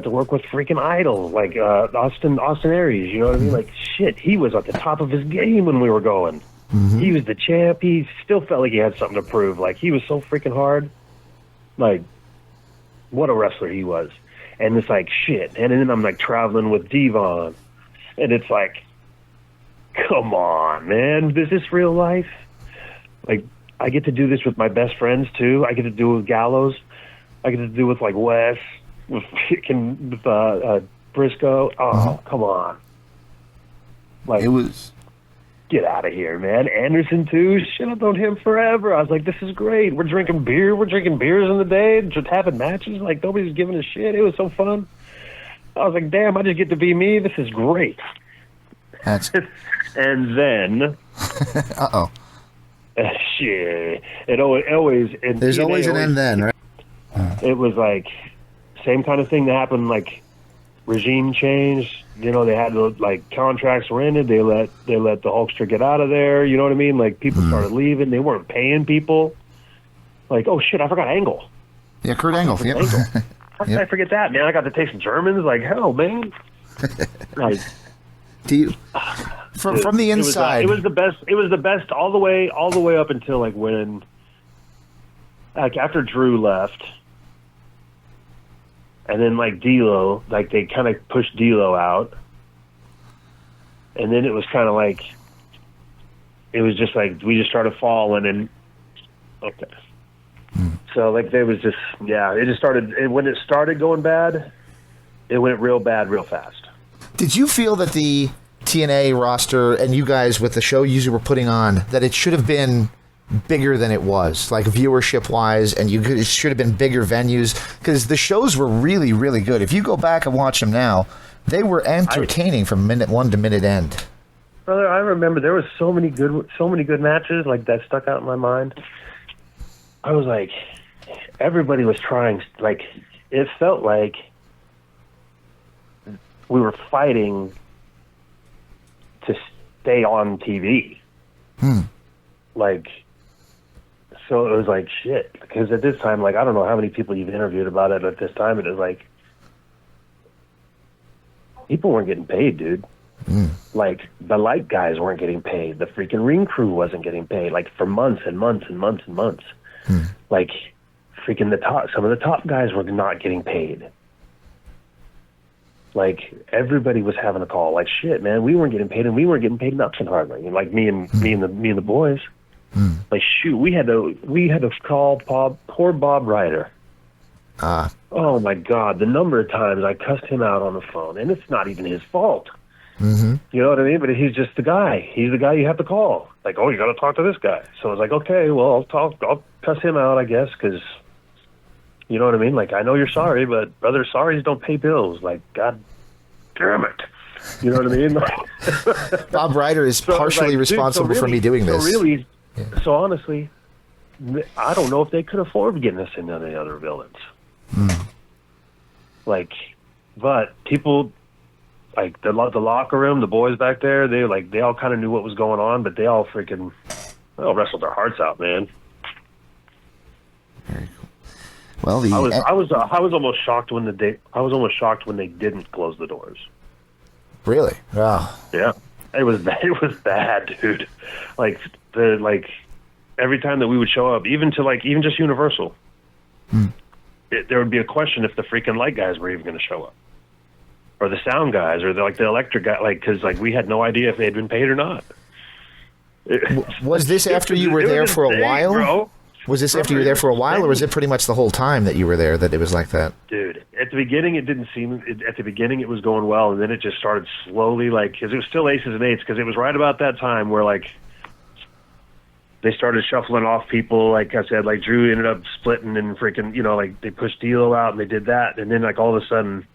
work with freaking idols, Austin Aries, you know what I mean? Shit, he was at the top of his game when we were going. Mm-hmm. He was the champ. He still felt like he had something to prove. He was so freaking hard. What a wrestler he was. And it's like, shit. And then I'm traveling with Devon, and it's like, come on, man. Is this real life? I get to do this with my best friends, too. I get to do it with Gallows. I get to do it with, Wes, with Briscoe. Oh, come on. It was... Get out of here, man. Anderson, too. Shit, I've known him forever. I was like, this is great. We're drinking beer. We're drinking beers in the day, just having matches. Nobody's giving a shit. It was so fun. I was like, damn, I just get to be me. This is great. That's... And then... Uh-oh. Shit. It always... There's always an end then, right? It was same kind of thing that happened, regime change. You know, they had contracts were ended. They let the Hulkster get out of there. You know what I mean? People started leaving. They weren't paying people. Oh shit, I forgot Angle. Yeah, Kurt Angle. Yep. How did I forget that, man? I got to take some Germans. Hell, man. Do you... From the inside, it was the best. It was the best all the way up until when, after Drew left, and then D'Lo, they kind of pushed D'Lo out, and then it was kind of it was just we just started falling, and okay, so there was just it just started when it started going bad, it went real bad real fast. Did you feel that the TNA roster and you guys with the show you were putting on, that it should have been bigger than it was, viewership wise, and it should have been bigger venues? Because the shows were really, really good. If you go back and watch them now, they were entertaining from minute one to minute end. Brother, I remember there was so many good matches that stuck out in my mind. I was everybody was trying. It felt like we were fighting to stay on TV. So it was shit. Because at this time, I don't know how many people you've interviewed about it at this time, but it was people weren't getting paid, dude. The light guys weren't getting paid. The freaking ring crew wasn't getting paid, for months and months and months and months. Freaking some of the top guys were not getting paid. Everybody was having a call. Shit, man, we weren't getting paid, and we weren't getting paid nothing hardly. Me and the boys. Like, shoot, we had to call poor Bob Ryder. Oh my God, the number of times I cussed him out on the phone, and it's not even his fault. You know what I mean? But he's just the guy. He's the guy you have to call. Like, oh, you got to talk to this guy. So I was like, okay, well, I'll cuss him out, I guess, because, you know what I mean? Like, I know you're sorry, but brother, sorries don't pay bills. Like, God damn it. You know what I mean? Bob Ryder is partially responsible for me doing this. So honestly, I don't know if they could afford getting us into any other villains. Like, but people, like the locker room, the boys back there, they all kind of knew what was going on, but they all wrestled their hearts out, man. Very cool. Well, I was almost shocked when they didn't close the doors. Really? Oh. Yeah, it was bad, dude. Like every time that we would show up, even just Universal, there would be a question if the freaking light guys were even going to show up, or the sound guys, or the electric guy, because we had no idea if they had been paid or not. Was this after you were there for a while? Bro. Was this after you were there for a while, or was it pretty much the whole time that you were there that it was like that? Dude, at the beginning it didn't seem. At the beginning it was going well, and then it just started slowly, because it was still aces and eights, because it was right about that time where they started shuffling off people. Like I said, Drew ended up splitting and freaking, they pushed D'Lo out and they did that, and then all of a sudden,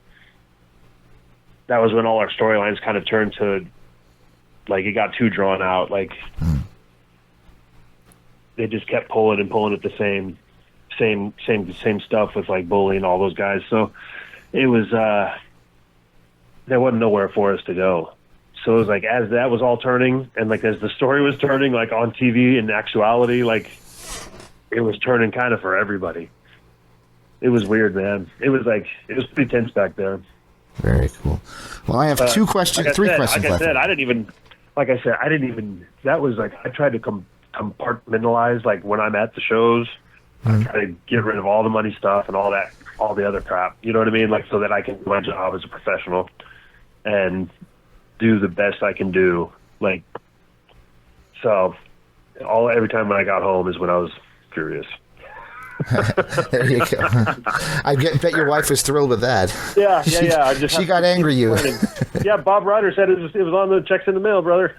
that was when all our storylines kind of turned to, it got too drawn out. They just kept pulling at the same stuff with Bully and all those guys. So it was there wasn't nowhere for us to go. So it was as that was all turning, and as the story was turning, on TV, in actuality, it was turning kind of for everybody. It was weird, man. It was pretty tense back there. Very cool. Well, I have three questions left. I didn't even. That was I tried to compartmentalize when I'm at the shows. I try to get rid of all the money stuff and all the other crap. You know what I mean? So that I can do my job as a professional and do the best I can do. Every time when I got home is when I was furious. There you go. I bet your wife was thrilled with that. Yeah. She got angry you. Yeah, Bob Ryder said it was on the checks in the mail, brother.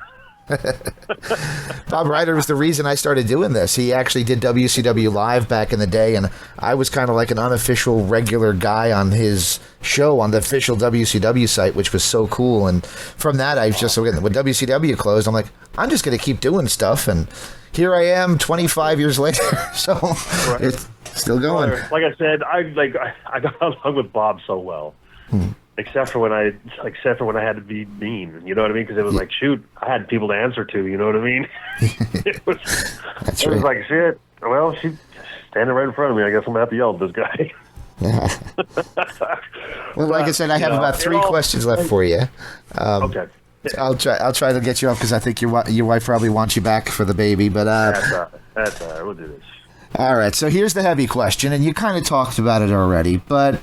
Bob Ryder was the reason I started doing this. He actually did WCW Live back in the day, and I was kind of like an unofficial regular guy on his show on the official WCW site, which was so cool. And from that, when WCW closed, I'm like, I'm just going to keep doing stuff, and here I am 25 years later. So it's still going. Like I said, I got along with Bob so well. Except for when I had to be mean, you know what I mean? Because it was shoot, I had people to answer to, you know what I mean? It was like, shit, well, she's standing right in front of me. I guess I'm going to have to yell at this guy. Yeah. Well, like I said, I have about three questions left for you. Okay. I'll try to get you up because I think your wife probably wants you back for the baby. But that's all right. We'll do this. All right. So here's the heavy question, and you kind of talked about it already, but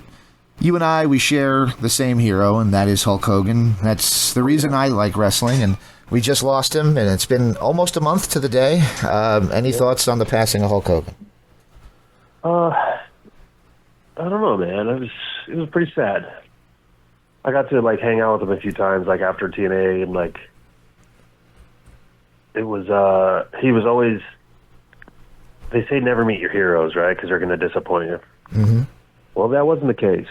you and I, we share the same hero, and that is Hulk Hogan. That's the reason I like wrestling, and we just lost him, and it's been almost a month to the day. Any thoughts on the passing of Hulk Hogan? I don't know, man. It was pretty sad. I got to hang out with him a few times, after TNA, and it was he was always. They say never meet your heroes, right? Because they're going to disappoint you. Mm-hmm. Well, that wasn't the case.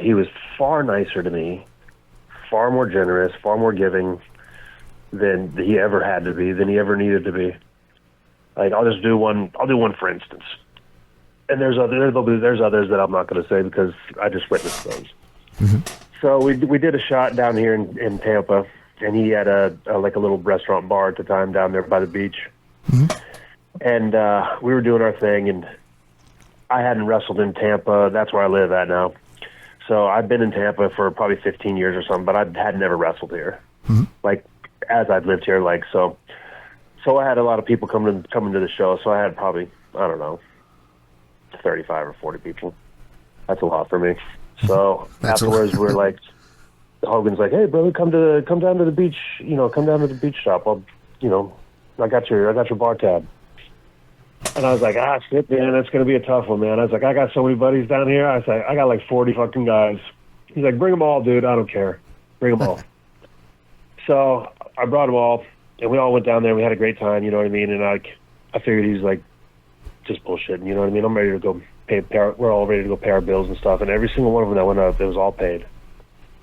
He was far nicer to me, far more generous, far more giving than he ever had to be, than he ever needed to be. I'll do one for instance, and there's others that I'm not going to say because I just witnessed those. Mm-hmm. So we did a shot down here in Tampa, and he had a little restaurant bar at the time down there by the beach, mm-hmm. and we were doing our thing, and I hadn't wrestled in Tampa. That's where I live at now. So I've been in Tampa for probably 15 years or something, but I had never wrestled here. Mm-hmm. As I've lived here, so I had a lot of people coming to the show. So I had probably, I don't know, 35 or 40 people. That's a lot for me. So afterwards, we're Hogan's like, hey, brother, come down to the beach. Come down to the beach stop. I'll, I got your bar tab. And I was like, shit, man, that's going to be a tough one, man. I was like, I got so many buddies down here. I was like, I got like 40 fucking guys. He's like, bring them all, dude. I don't care. Bring them all. So I brought them all, and we all went down there. We had a great time, you know what I mean? And I figured he's like, just bullshitting, you know what I mean? I'm ready to go we're all ready to go pay our bills and stuff. And every single one of them that went up, it was all paid.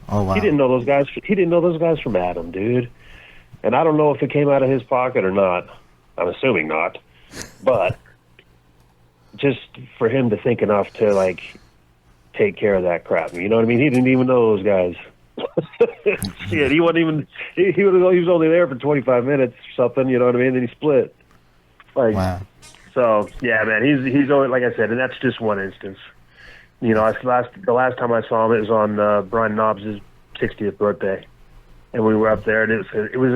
Oh, wow. He didn't know those guys from Adam, dude. And I don't know if it came out of his pocket or not. I'm assuming not. But just for him to think enough to, like, take care of that crap. You know what I mean? He didn't even know those guys. Shit, he wasn't even, he was only there for 25 minutes or something, you know what I mean? Then he split. Like, wow. So, yeah, man, he's always, like I said, and that's just one instance. You know, the last time I saw him, it was on Brian Knobs' 60th birthday. And we were up there, and it was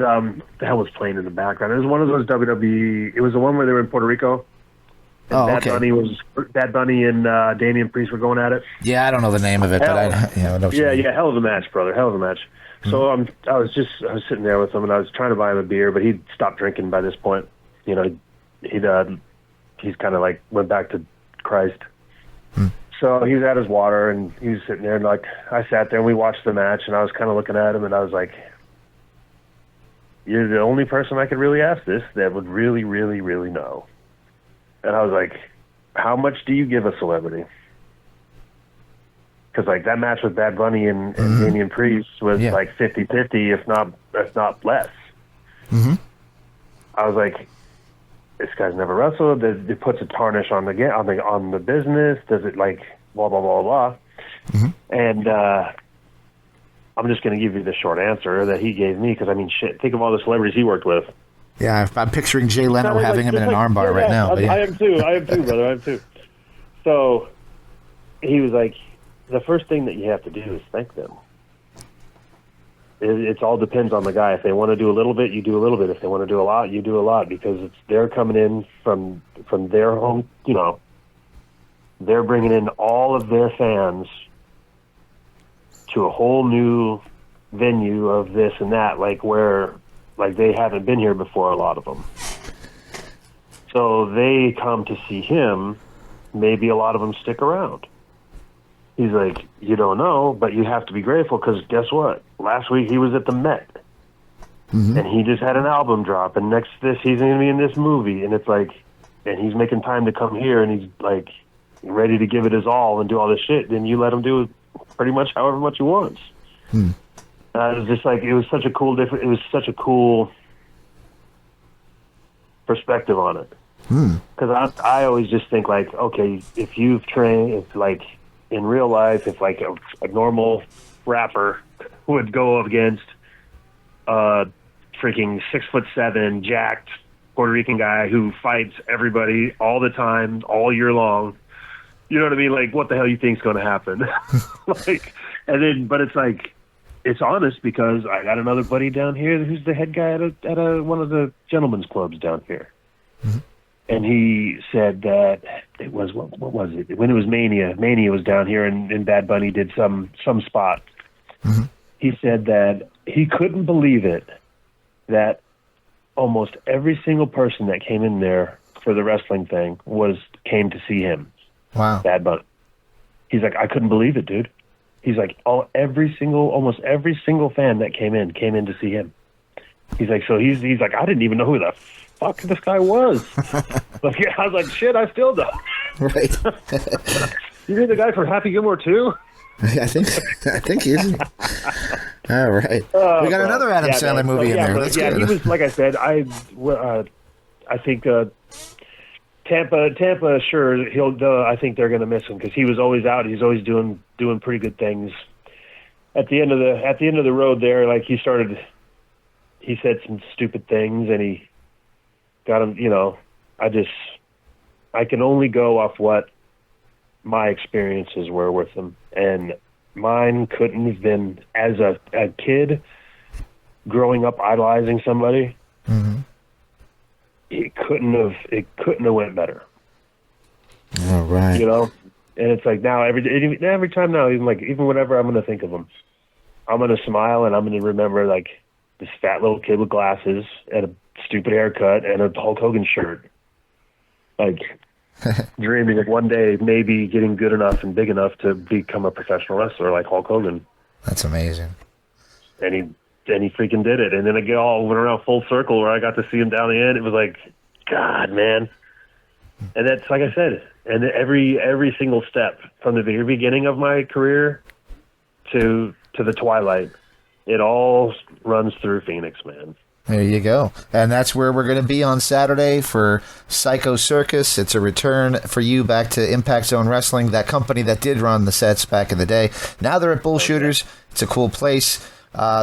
the hell was playing in the background. It was one of those WWE. It was the one where they were in Puerto Rico. And Bad Bunny and Damian Priest were going at it. Yeah, I don't know the name of it, but I know. Hell of a match, brother, hell of a match. Mm-hmm. So I was sitting there with him, and I was trying to buy him a beer, but he'd stopped drinking by this point. You know, he's kind of like went back to Christ. So he was at his water, and he was sitting there, and like I sat there, and we watched the match, and I was kind of looking at him, and I was like, "You're the only person I could really ask this that would really, really, really know." And I was like, "How much do you give a celebrity?" Because like that match with Bad Bunny and Damian Priest was like 50-50, if not less. Mm-hmm. I was like, this guy's never wrestled. It puts a tarnish on the business. Does it like blah blah blah blah? Mm-hmm. And I'm just going to give you the short answer that he gave me because I mean, shit. Think of all the celebrities he worked with. Yeah, I'm picturing Jay Leno having him in an armbar right now. I am too, brother. I am too. So he was like, the first thing that you have to do is thank them. It all depends on the guy. If they want to do a little bit, you do a little bit. If they want to do a lot, you do a lot because they're coming in from their home. You know, they're bringing in all of their fans to a whole new venue of this and that, like they haven't been here before. A lot of them, so they come to see him. Maybe a lot of them stick around. He's like, you don't know, but you have to be grateful because guess what? Last week he was at the Met, and he just had an album drop, and next to this he's going to be in this movie, and it's like, and he's making time to come here, and he's like ready to give it his all and do all this shit. Then you let him do pretty much however much he wants. It was just like it was such a cool perspective on it. Because I always just think like, okay, if you've trained, if like. In real life, if like a normal rapper would go up against a freaking 6'7" jacked Puerto Rican guy who fights everybody all the time, all year long, you know what I mean? Like, what the hell you think's going to happen? Like, and then, but it's like, it's honest because I got another buddy down here who's the head guy at one of the gentlemen's clubs down here. And he said that it was, what was it? When it was Mania was down here and Bad Bunny did some spot. He said that he couldn't believe it, that almost every single person that came in there for the wrestling thing came to see him. Wow. Bad Bunny. He's like, I couldn't believe it, dude. He's like, almost every single fan that came in to see him. He's like, so he's like, I didn't even know who the fuck this guy was. Like, yeah, I was like, shit, I still don't. Right. You mean the guy from Happy Gilmore too? I think he is. All right. We got another Adam Sandler movie in there. That's good. He was, like I said, I think Tampa, sure, I think they're going to miss him because he was always out. He's always doing pretty good things. At the end of the road there, like he said some stupid things and he got him, you know, I can only go off what my experiences were with him, and mine couldn't have been, as a kid growing up idolizing somebody, it couldn't have went better. All right. You know, and it's like now every time now, even whenever I'm going to think of him, I'm going to smile and I'm going to remember like this fat little kid with glasses at a stupid haircut, and a Hulk Hogan shirt. Like, dreaming of one day maybe getting good enough and big enough to become a professional wrestler like Hulk Hogan. That's amazing. And he freaking did it. And then it all went around full circle where I got to see him down the end. It was like, God, man. And that's, like I said, and every single step from the very beginning of my career to the twilight, it all runs through Phoenix, man. There you go. And that's where we're going to be on Saturday for PSYCHO CIRCUS. It's a return for you back to Impact Zone Wrestling, that company that did run the sets back in the day. Now they're at Bullshooters. It's a cool place.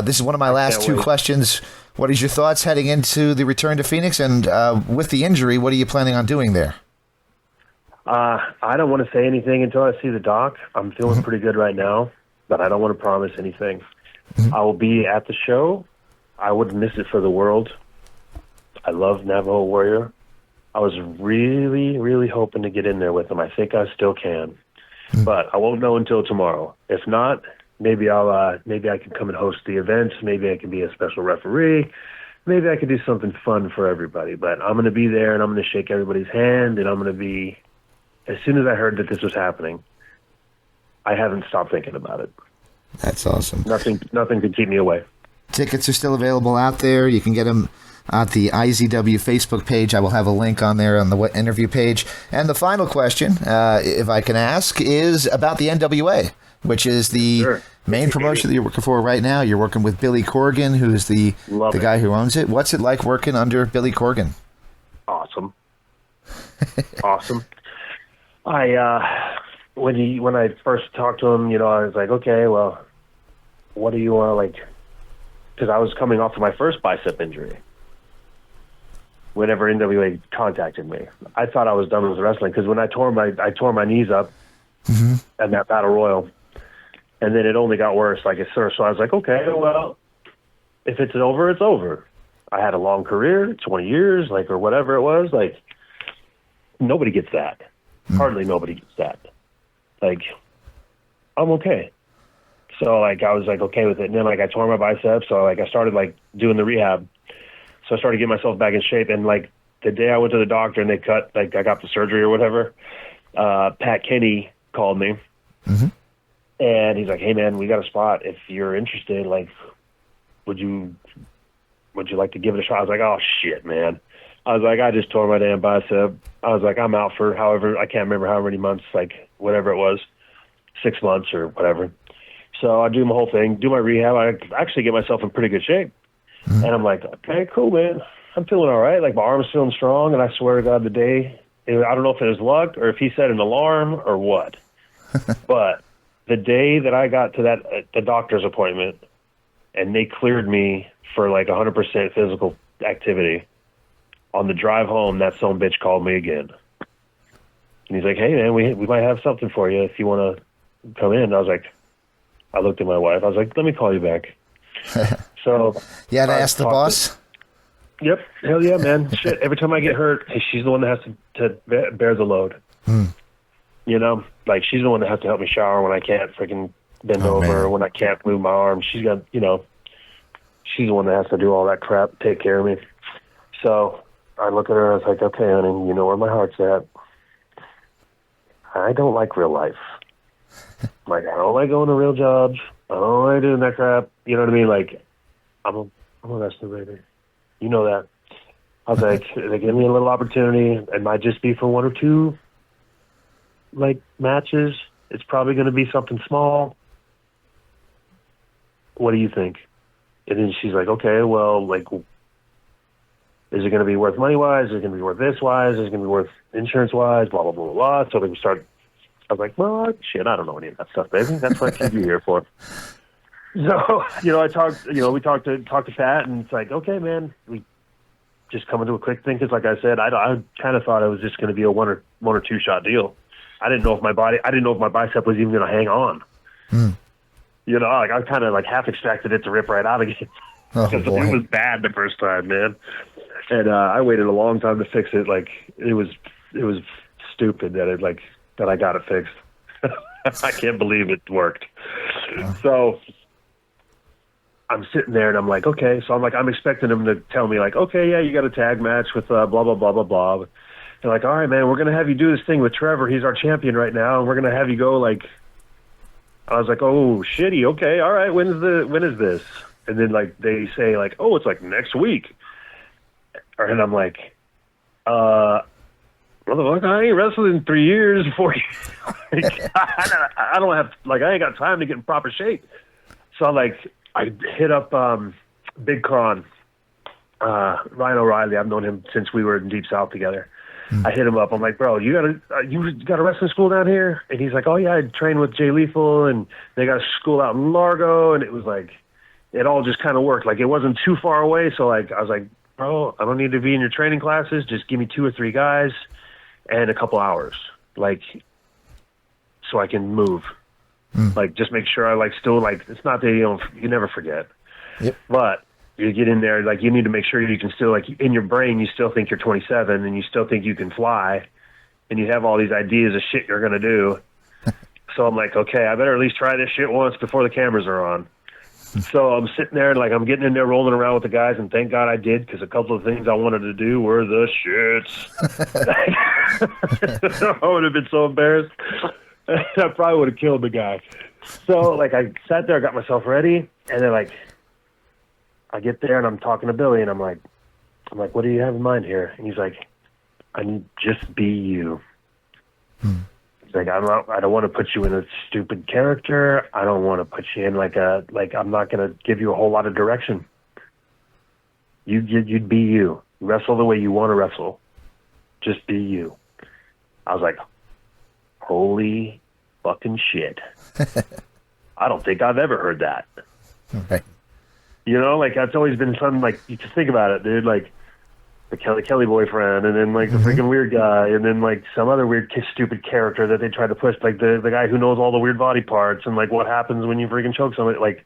This is one of my last two questions. What is your thoughts heading into the return to Phoenix? And with the injury, what are you planning on doing there? I don't want to say anything until I see the doc. I'm feeling pretty good right now, but I don't want to promise anything. I will be at the show. I wouldn't miss it for the world. I love Navajo Warrior. I was really, really hoping to get in there with them. I think I still can, but I won't know until tomorrow. If not, maybe I can come and host the events. Maybe I can be a special referee. Maybe I could do something fun for everybody. But I'm going to be there, and I'm going to shake everybody's hand, and I'm going to be. As soon as I heard that this was happening, I haven't stopped thinking about it. That's awesome. Nothing can keep me away. Tickets are still available out there. You can get them at the IZW Facebook page. I will have a link on there on the interview page. And the final question, if I can ask, is about the NWA, which is the main promotion that you're working for right now. You're working with Billy Corgan, who's the guy who owns it. What's it like working under Billy Corgan? Awesome. Awesome. When I first talked to him, I was like, okay, well, what do you want to like? Because I was coming off of my first bicep injury. Whenever NWA contacted me, I thought I was done with wrestling because when I tore my knees up at that battle royal, and then it only got worse. So I was like, okay, well, if it's over, it's over. I had a long career, 20 years, or whatever it was. Nobody gets that. Hardly nobody gets that. I'm okay. So I was okay with it. And then I tore my biceps. So I started doing the rehab. So I started getting myself back in shape. And the day I went to the doctor and they cut, I got the surgery or whatever, Pat Kenny called me and he's like, hey man, we got a spot. If you're interested, would you like to give it a shot? I was like, oh shit, man. I was like, I just tore my damn bicep. I was like, I'm out for I can't remember how many months, whatever it was, 6 months or whatever. So I do my whole thing, do my rehab. I actually get myself in pretty good shape. And I'm like, okay, cool, man. I'm feeling all right. My arm's feeling strong. And I swear to God, I don't know if it was luck or if he set an alarm or what. But the day that I got to the doctor's appointment and they cleared me for 100% physical activity, on the drive home, that son of a bitch called me again. And he's like, hey, man, we might have something for you if you want to come in. And I looked at my wife. I was like, let me call you back. So yeah, I asked the boss. Yep. Hell yeah, man. Shit. Every time I get hurt, she's the one that has to bear the load. She's the one that has to help me shower when I can't freaking bend over, or when I can't move my arm. She's got, she's the one that has to do all that crap, take care of me. So I look at her, I was like, okay, honey, you know where my heart's at. I don't like real life. I don't like going to real jobs. I don't like doing that crap. You know what I mean? I'm a wrestler, baby. You know that. I was like, they give me a little opportunity. It might just be for 1 or 2, matches. It's probably going to be something small. What do you think? And then she's like, okay, well, is it going to be worth money-wise? Is it going to be worth this-wise? Is it going to be worth insurance-wise? Blah, blah, blah, blah. So we start. I was like, well, shit, I don't know any of that stuff, baby. That's what I keep you here for. So, I talked, we talked to Pat, and it's like, okay, man, we just come into a quick thing. Because like I said, I kind of thought it was just going to be a one or two shot deal. I didn't know if my bicep was even going to hang on. I kind of half expected it to rip right out again. Because it was bad the first time, man. And I waited a long time to fix it. It was stupid that I got it fixed. I can't believe it worked. So I'm sitting there and I'm like, okay. So I'm expecting him to tell me like, okay, yeah, you got a tag match with blah, blah, blah, blah, blah. They're like, all right, man, we're going to have you do this thing with Trevor. He's our champion right now. And we're going to have you go like, I was like, oh, shitty. Okay. All right. When is this? And then like, they say like, oh, it's like next week. And I'm like, motherfucker, I ain't wrestled in 3 years before you. Like, I don't have, like, I ain't got time to get in proper shape. So I hit up Big Con, Ryan O'Reilly. I've known him since we were in Deep South together. I hit him up. I'm like, bro, you got a wrestling school down here? And he's like, oh yeah, I trained with Jay Lethal, and they got a school out in Largo, and it was like, it all just kind of worked. Like, it wasn't too far away, so like, I was like, bro, I don't need to be in your training classes. Just give me 2 or 3 guys and a couple hours, like, so I can move. Like, just make sure I like still like, it's not that you never forget. Yep. But you get in there, like, you need to make sure you can still, like, in your brain, you still think you're 27 and you still think you can fly and you have all these ideas of shit you're going to do. So I'm like, okay, I better at least try this shit once before the cameras are on. So I'm sitting there, like, I'm getting in there rolling around with the guys, and thank God I did, because a couple of things I wanted to do were the shits. I would have been so embarrassed. I probably would have killed the guy. So, like, I sat there, got myself ready, and then, like, I get there, and I'm talking to Billy, and I'm like, what do you have in mind here? And he's like, I need just be you. He's like, I don't want to put you in a stupid character. I don't want to put you in I'm not going to give you a whole lot of direction. You'd be you. Wrestle the way you want to wrestle. Just be you. I was like, holy fucking shit. I don't think I've ever heard that. Right. You know, like, that's always been something, like, you just think about it, dude, like, the Kelly boyfriend, and then, like, the freaking weird guy, and then, like, some other weird, stupid character that they try to push, like, the guy who knows all the weird body parts, and, like, what happens when you freaking choke somebody, like,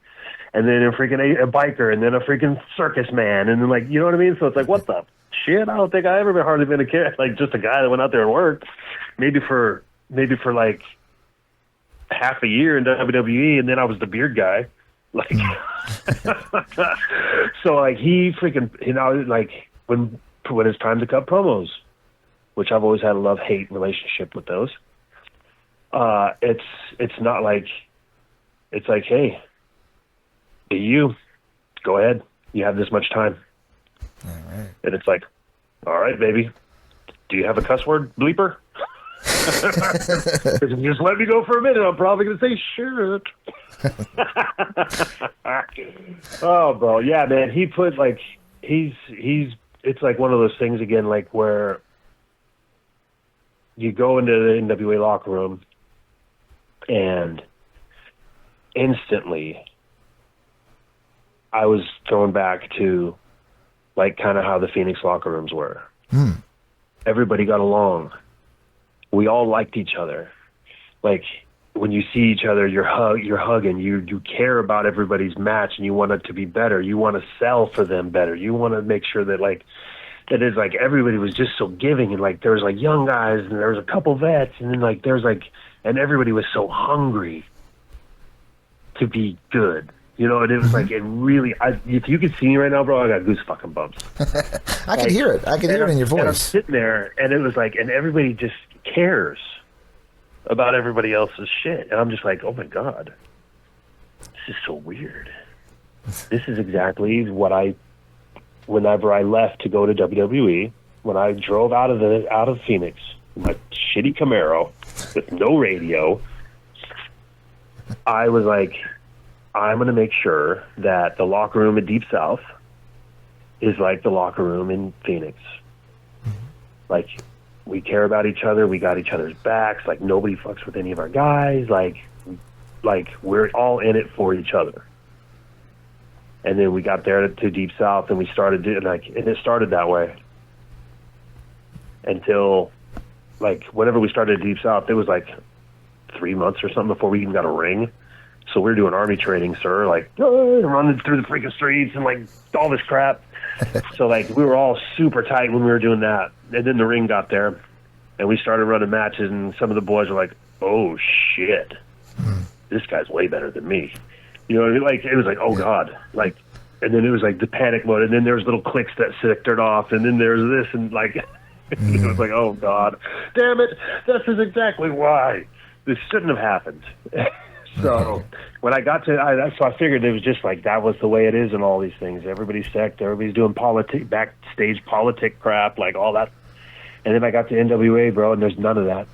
and then a freaking a biker, and then a freaking circus man, and then, like, you know what I mean? So it's like, what the shit? I don't think I ever hardly been a kid, like, just a guy that went out there and worked, maybe for like, half a year in WWE, and then I was the beard guy. Like, so, like, he freaking, you know, like, when it's time to cut promos, which I've always had a love-hate relationship with those, it's not like, it's like, hey, be you, go ahead, you have this much time. All right. And it's like, all right, baby, do you have a cuss word bleeper? If you just let me go for a minute, I'm probably going to say shit. Oh, bro, yeah, man, he put, like, he's it's like one of those things again, like, where you go into the NWA locker room and instantly I was thrown back to, like, kind of how the Phoenix locker rooms were. Everybody got along. We all liked each other. Like, when you see each other, you're hugging. You care about everybody's match, and you want it to be better. You want to sell for them better. You want to make sure that, like, that is, like, everybody was just so giving, and, like, there was, like, young guys, and there was a couple vets, and then, like, there's, like, and everybody was so hungry to be good. You know, and it was like, it really, if you could see me right now, bro, I got goose fucking bumps. I can hear it. I can hear it in your voice. And I'm sitting there, and it was like, and everybody just cares about everybody else's shit. And I'm just like, oh my God, this is so weird. This is exactly what whenever I left to go to WWE, when I drove out of Phoenix, in my shitty Camaro with no radio, I was like, I'm going to make sure that the locker room in Deep South is like the locker room in Phoenix. Like, we care about each other. We got each other's backs. Like, nobody fucks with any of our guys. Like we're all in it for each other. And then we got there to Deep South, and we started doing, like, and it started that way until, like, whenever we started Deep South, it was like 3 months or something before we even got a ring. So we're doing army training, sir, like, running through the freaking streets and, like, all this crap. So, like, we were all super tight when we were doing that. And then the ring got there, and we started running matches, and some of the boys were like, oh, shit, this guy's way better than me. You know, like it was like, oh God, like, and then it was like the panic mode, and then there was little clicks that sectored off, and then there's this, and like, it was like, oh God, damn it, this is exactly why this shouldn't have happened. So when I got to, so I figured it was just like that was the way it is in all these things. Everybody's sect, everybody's doing backstage politic crap, like all that. And then I got to NWA, bro, and there's none of that.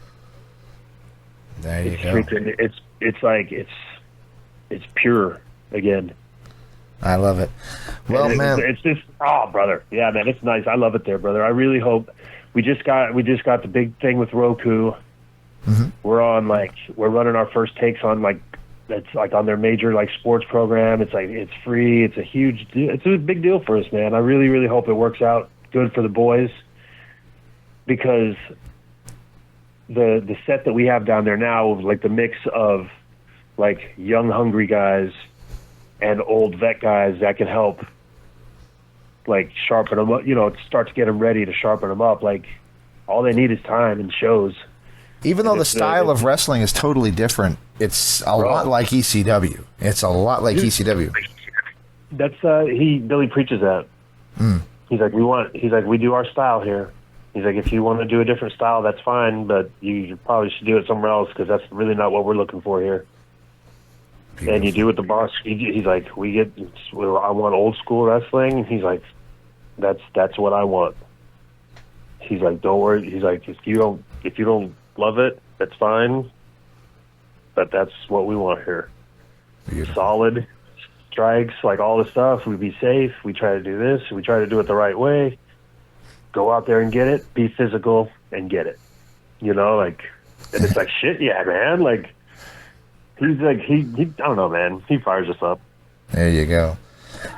There you go. It's like it's pure again. I love it. Well, man, it's just brother, yeah, man, it's nice. I love it there, brother. I really hope we just got the big thing with Roku. Mm-hmm. We're running our first takes on it's like on their major like sports program. It's like it's free. It's a huge deal. It's a big deal for us, man. I really, really hope it works out good for the boys, because the set that we have down there now is like the mix of like young hungry guys and old vet guys that can help like sharpen them up, you know, start to get them ready to sharpen them up. Like all they need is time and shows. Even though the style of wrestling is totally different, it's a lot like ECW. It's a lot like ECW. That's Billy preaches that. He's like, we do our style here. He's like, if you want to do a different style, that's fine, but you probably should do it somewhere else, because that's really not what we're looking for here. Beautiful. And you do what the boss. He's like, I want old school wrestling. He's like, that's what I want. He's like, don't worry. He's like, if you don't love it, that's fine, but that's what we want here. Beautiful. Solid strikes, like all the stuff. We be safe. We try to do this. We try to do it the right way. Go out there and get it. Be physical and get it. You know, like, and it's like, shit, yeah, man. Like, he's like, he I don't know, man. He fires us up. There you go.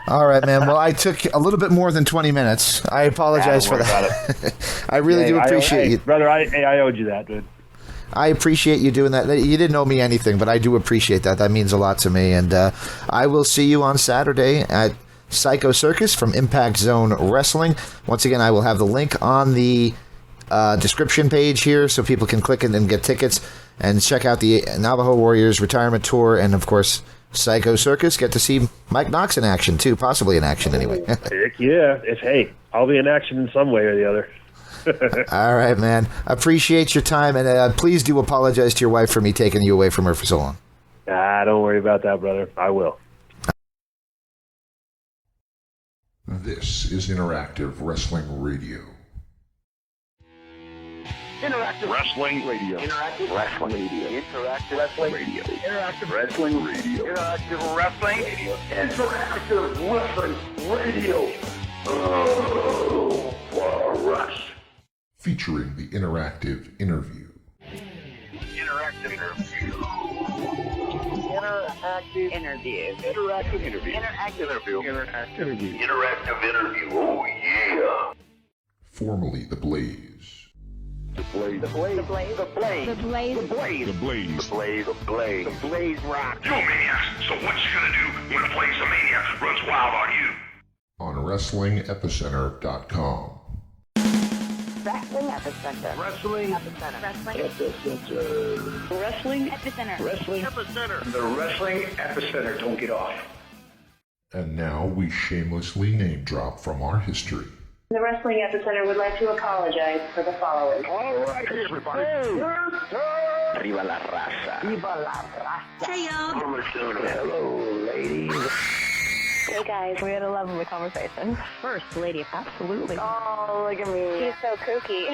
All right, man. Well, I took a little bit more than 20 minutes. I apologize for that. I really do appreciate you. Brother, I owed you that, dude. I appreciate you doing that. You didn't owe me anything, but I do appreciate that. That means a lot to me. And I will see you on Saturday at PSYCHO CIRCUS from Impact Zone Wrestling. Once again, I will have the link on the description page here so people can click it and get tickets and check out the Navajo Warriors retirement tour, and, of course, PSYCHO CIRCUS. Get to see Mike Knox in action, too. Possibly in action, anyway. Heck yeah. Hey, I'll be in action in some way or the other. All right, man. Appreciate your time, and please do apologize to your wife for me taking you away from her for so long. Don't worry about that, brother. I will. This is Interactive Wrestling Radio. Interactive Wrestling Radio. Interactive Wrestling Radio. Interactive Wrestling Radio. Interactive Wrestling Radio. Interactive Wrestling Radio. Interactive Wrestling Radio. Oh, rush. Featuring the interactive interview. Interactive interview. Interactive interview. Interactive interview. Interactive interview. Interactive interview. Interactive interview. Oh yeah. Formerly the Blaze. The Blaze. The Blaze. The Blaze. The Blaze. The Blaze. The Blaze. The Blaze. The Blaze. The Blaze. The Blaze rock. Yo, Maniacs, so what you gonna do when a Blaze of Maniacs runs wild on you? On WrestlingEpicenter.com. Wrestling Epicenter. Wrestling Epicenter. Wrestling Epicenter. Wrestling Epicenter. Wrestling Epicenter. The Wrestling Epicenter. Don't get off. And now we shamelessly name drop from our history. The Wrestling Epicenter would like to apologize for the following. All right, everybody. Arriba la raza. Viva la raza. Hey, y'all. Hello, ladies. Hey, guys. We had a lovely conversation. First lady. Absolutely. Oh, look at me. She's so kooky.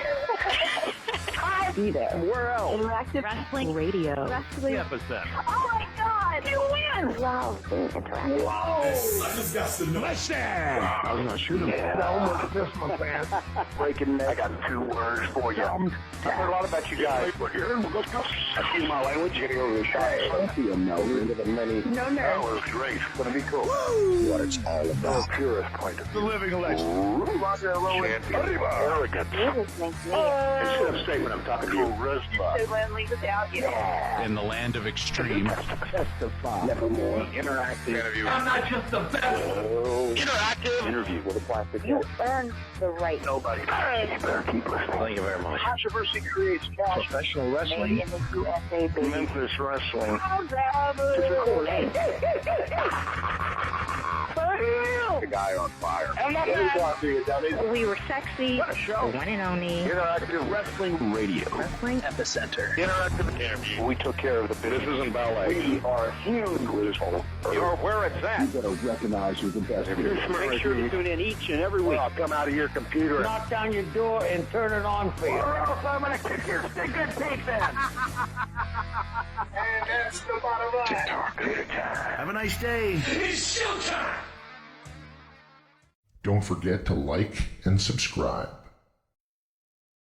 Hi. Be there. Where else? Interactive Wrestling Radio. Wrestling Epicenter. Oh, my God. You win. Wow. Being interactive. Wow. I just got some noise. I was not shooting. Yeah, I almost missed my pants. Breaking neck. I got 2 words for you. I've heard a lot about you guys. Let's go. I see my language getting over the shot. I see them now. We're into the many. No nerves. That was great. It's going to be cool. Woo. What it's all about. The purest point of view. The living legend. Arrogant. You're listening to me. Instead of statement, I'm talking to you. So lonely without you. Yeah. In the land of extreme. Testify. Nevermore. Interactive interview. I'm not just the best. Interactive interview with a plastic You head. earned the right. Nobody. You better keep listening. Thank you very much. Controversy creates chaos. Professional wrestling. Maybe in the SAB. Memphis Wrestling. The guy on fire. We were sexy. What a show. The one and only. Interactive Wrestling Radio. Wrestling Epicenter. Interactive interview. We took care of the business in ballet. We are huge with this whole. You're where it's at. You gotta recognize you're the best. Make sure to tune in each and every week. I'll come out of your computer. Knock down your door and turn it on for you. Or else I'm gonna kick your stinking teeth in. And that's the bottom line. Have a nice day. Don't forget to like and subscribe.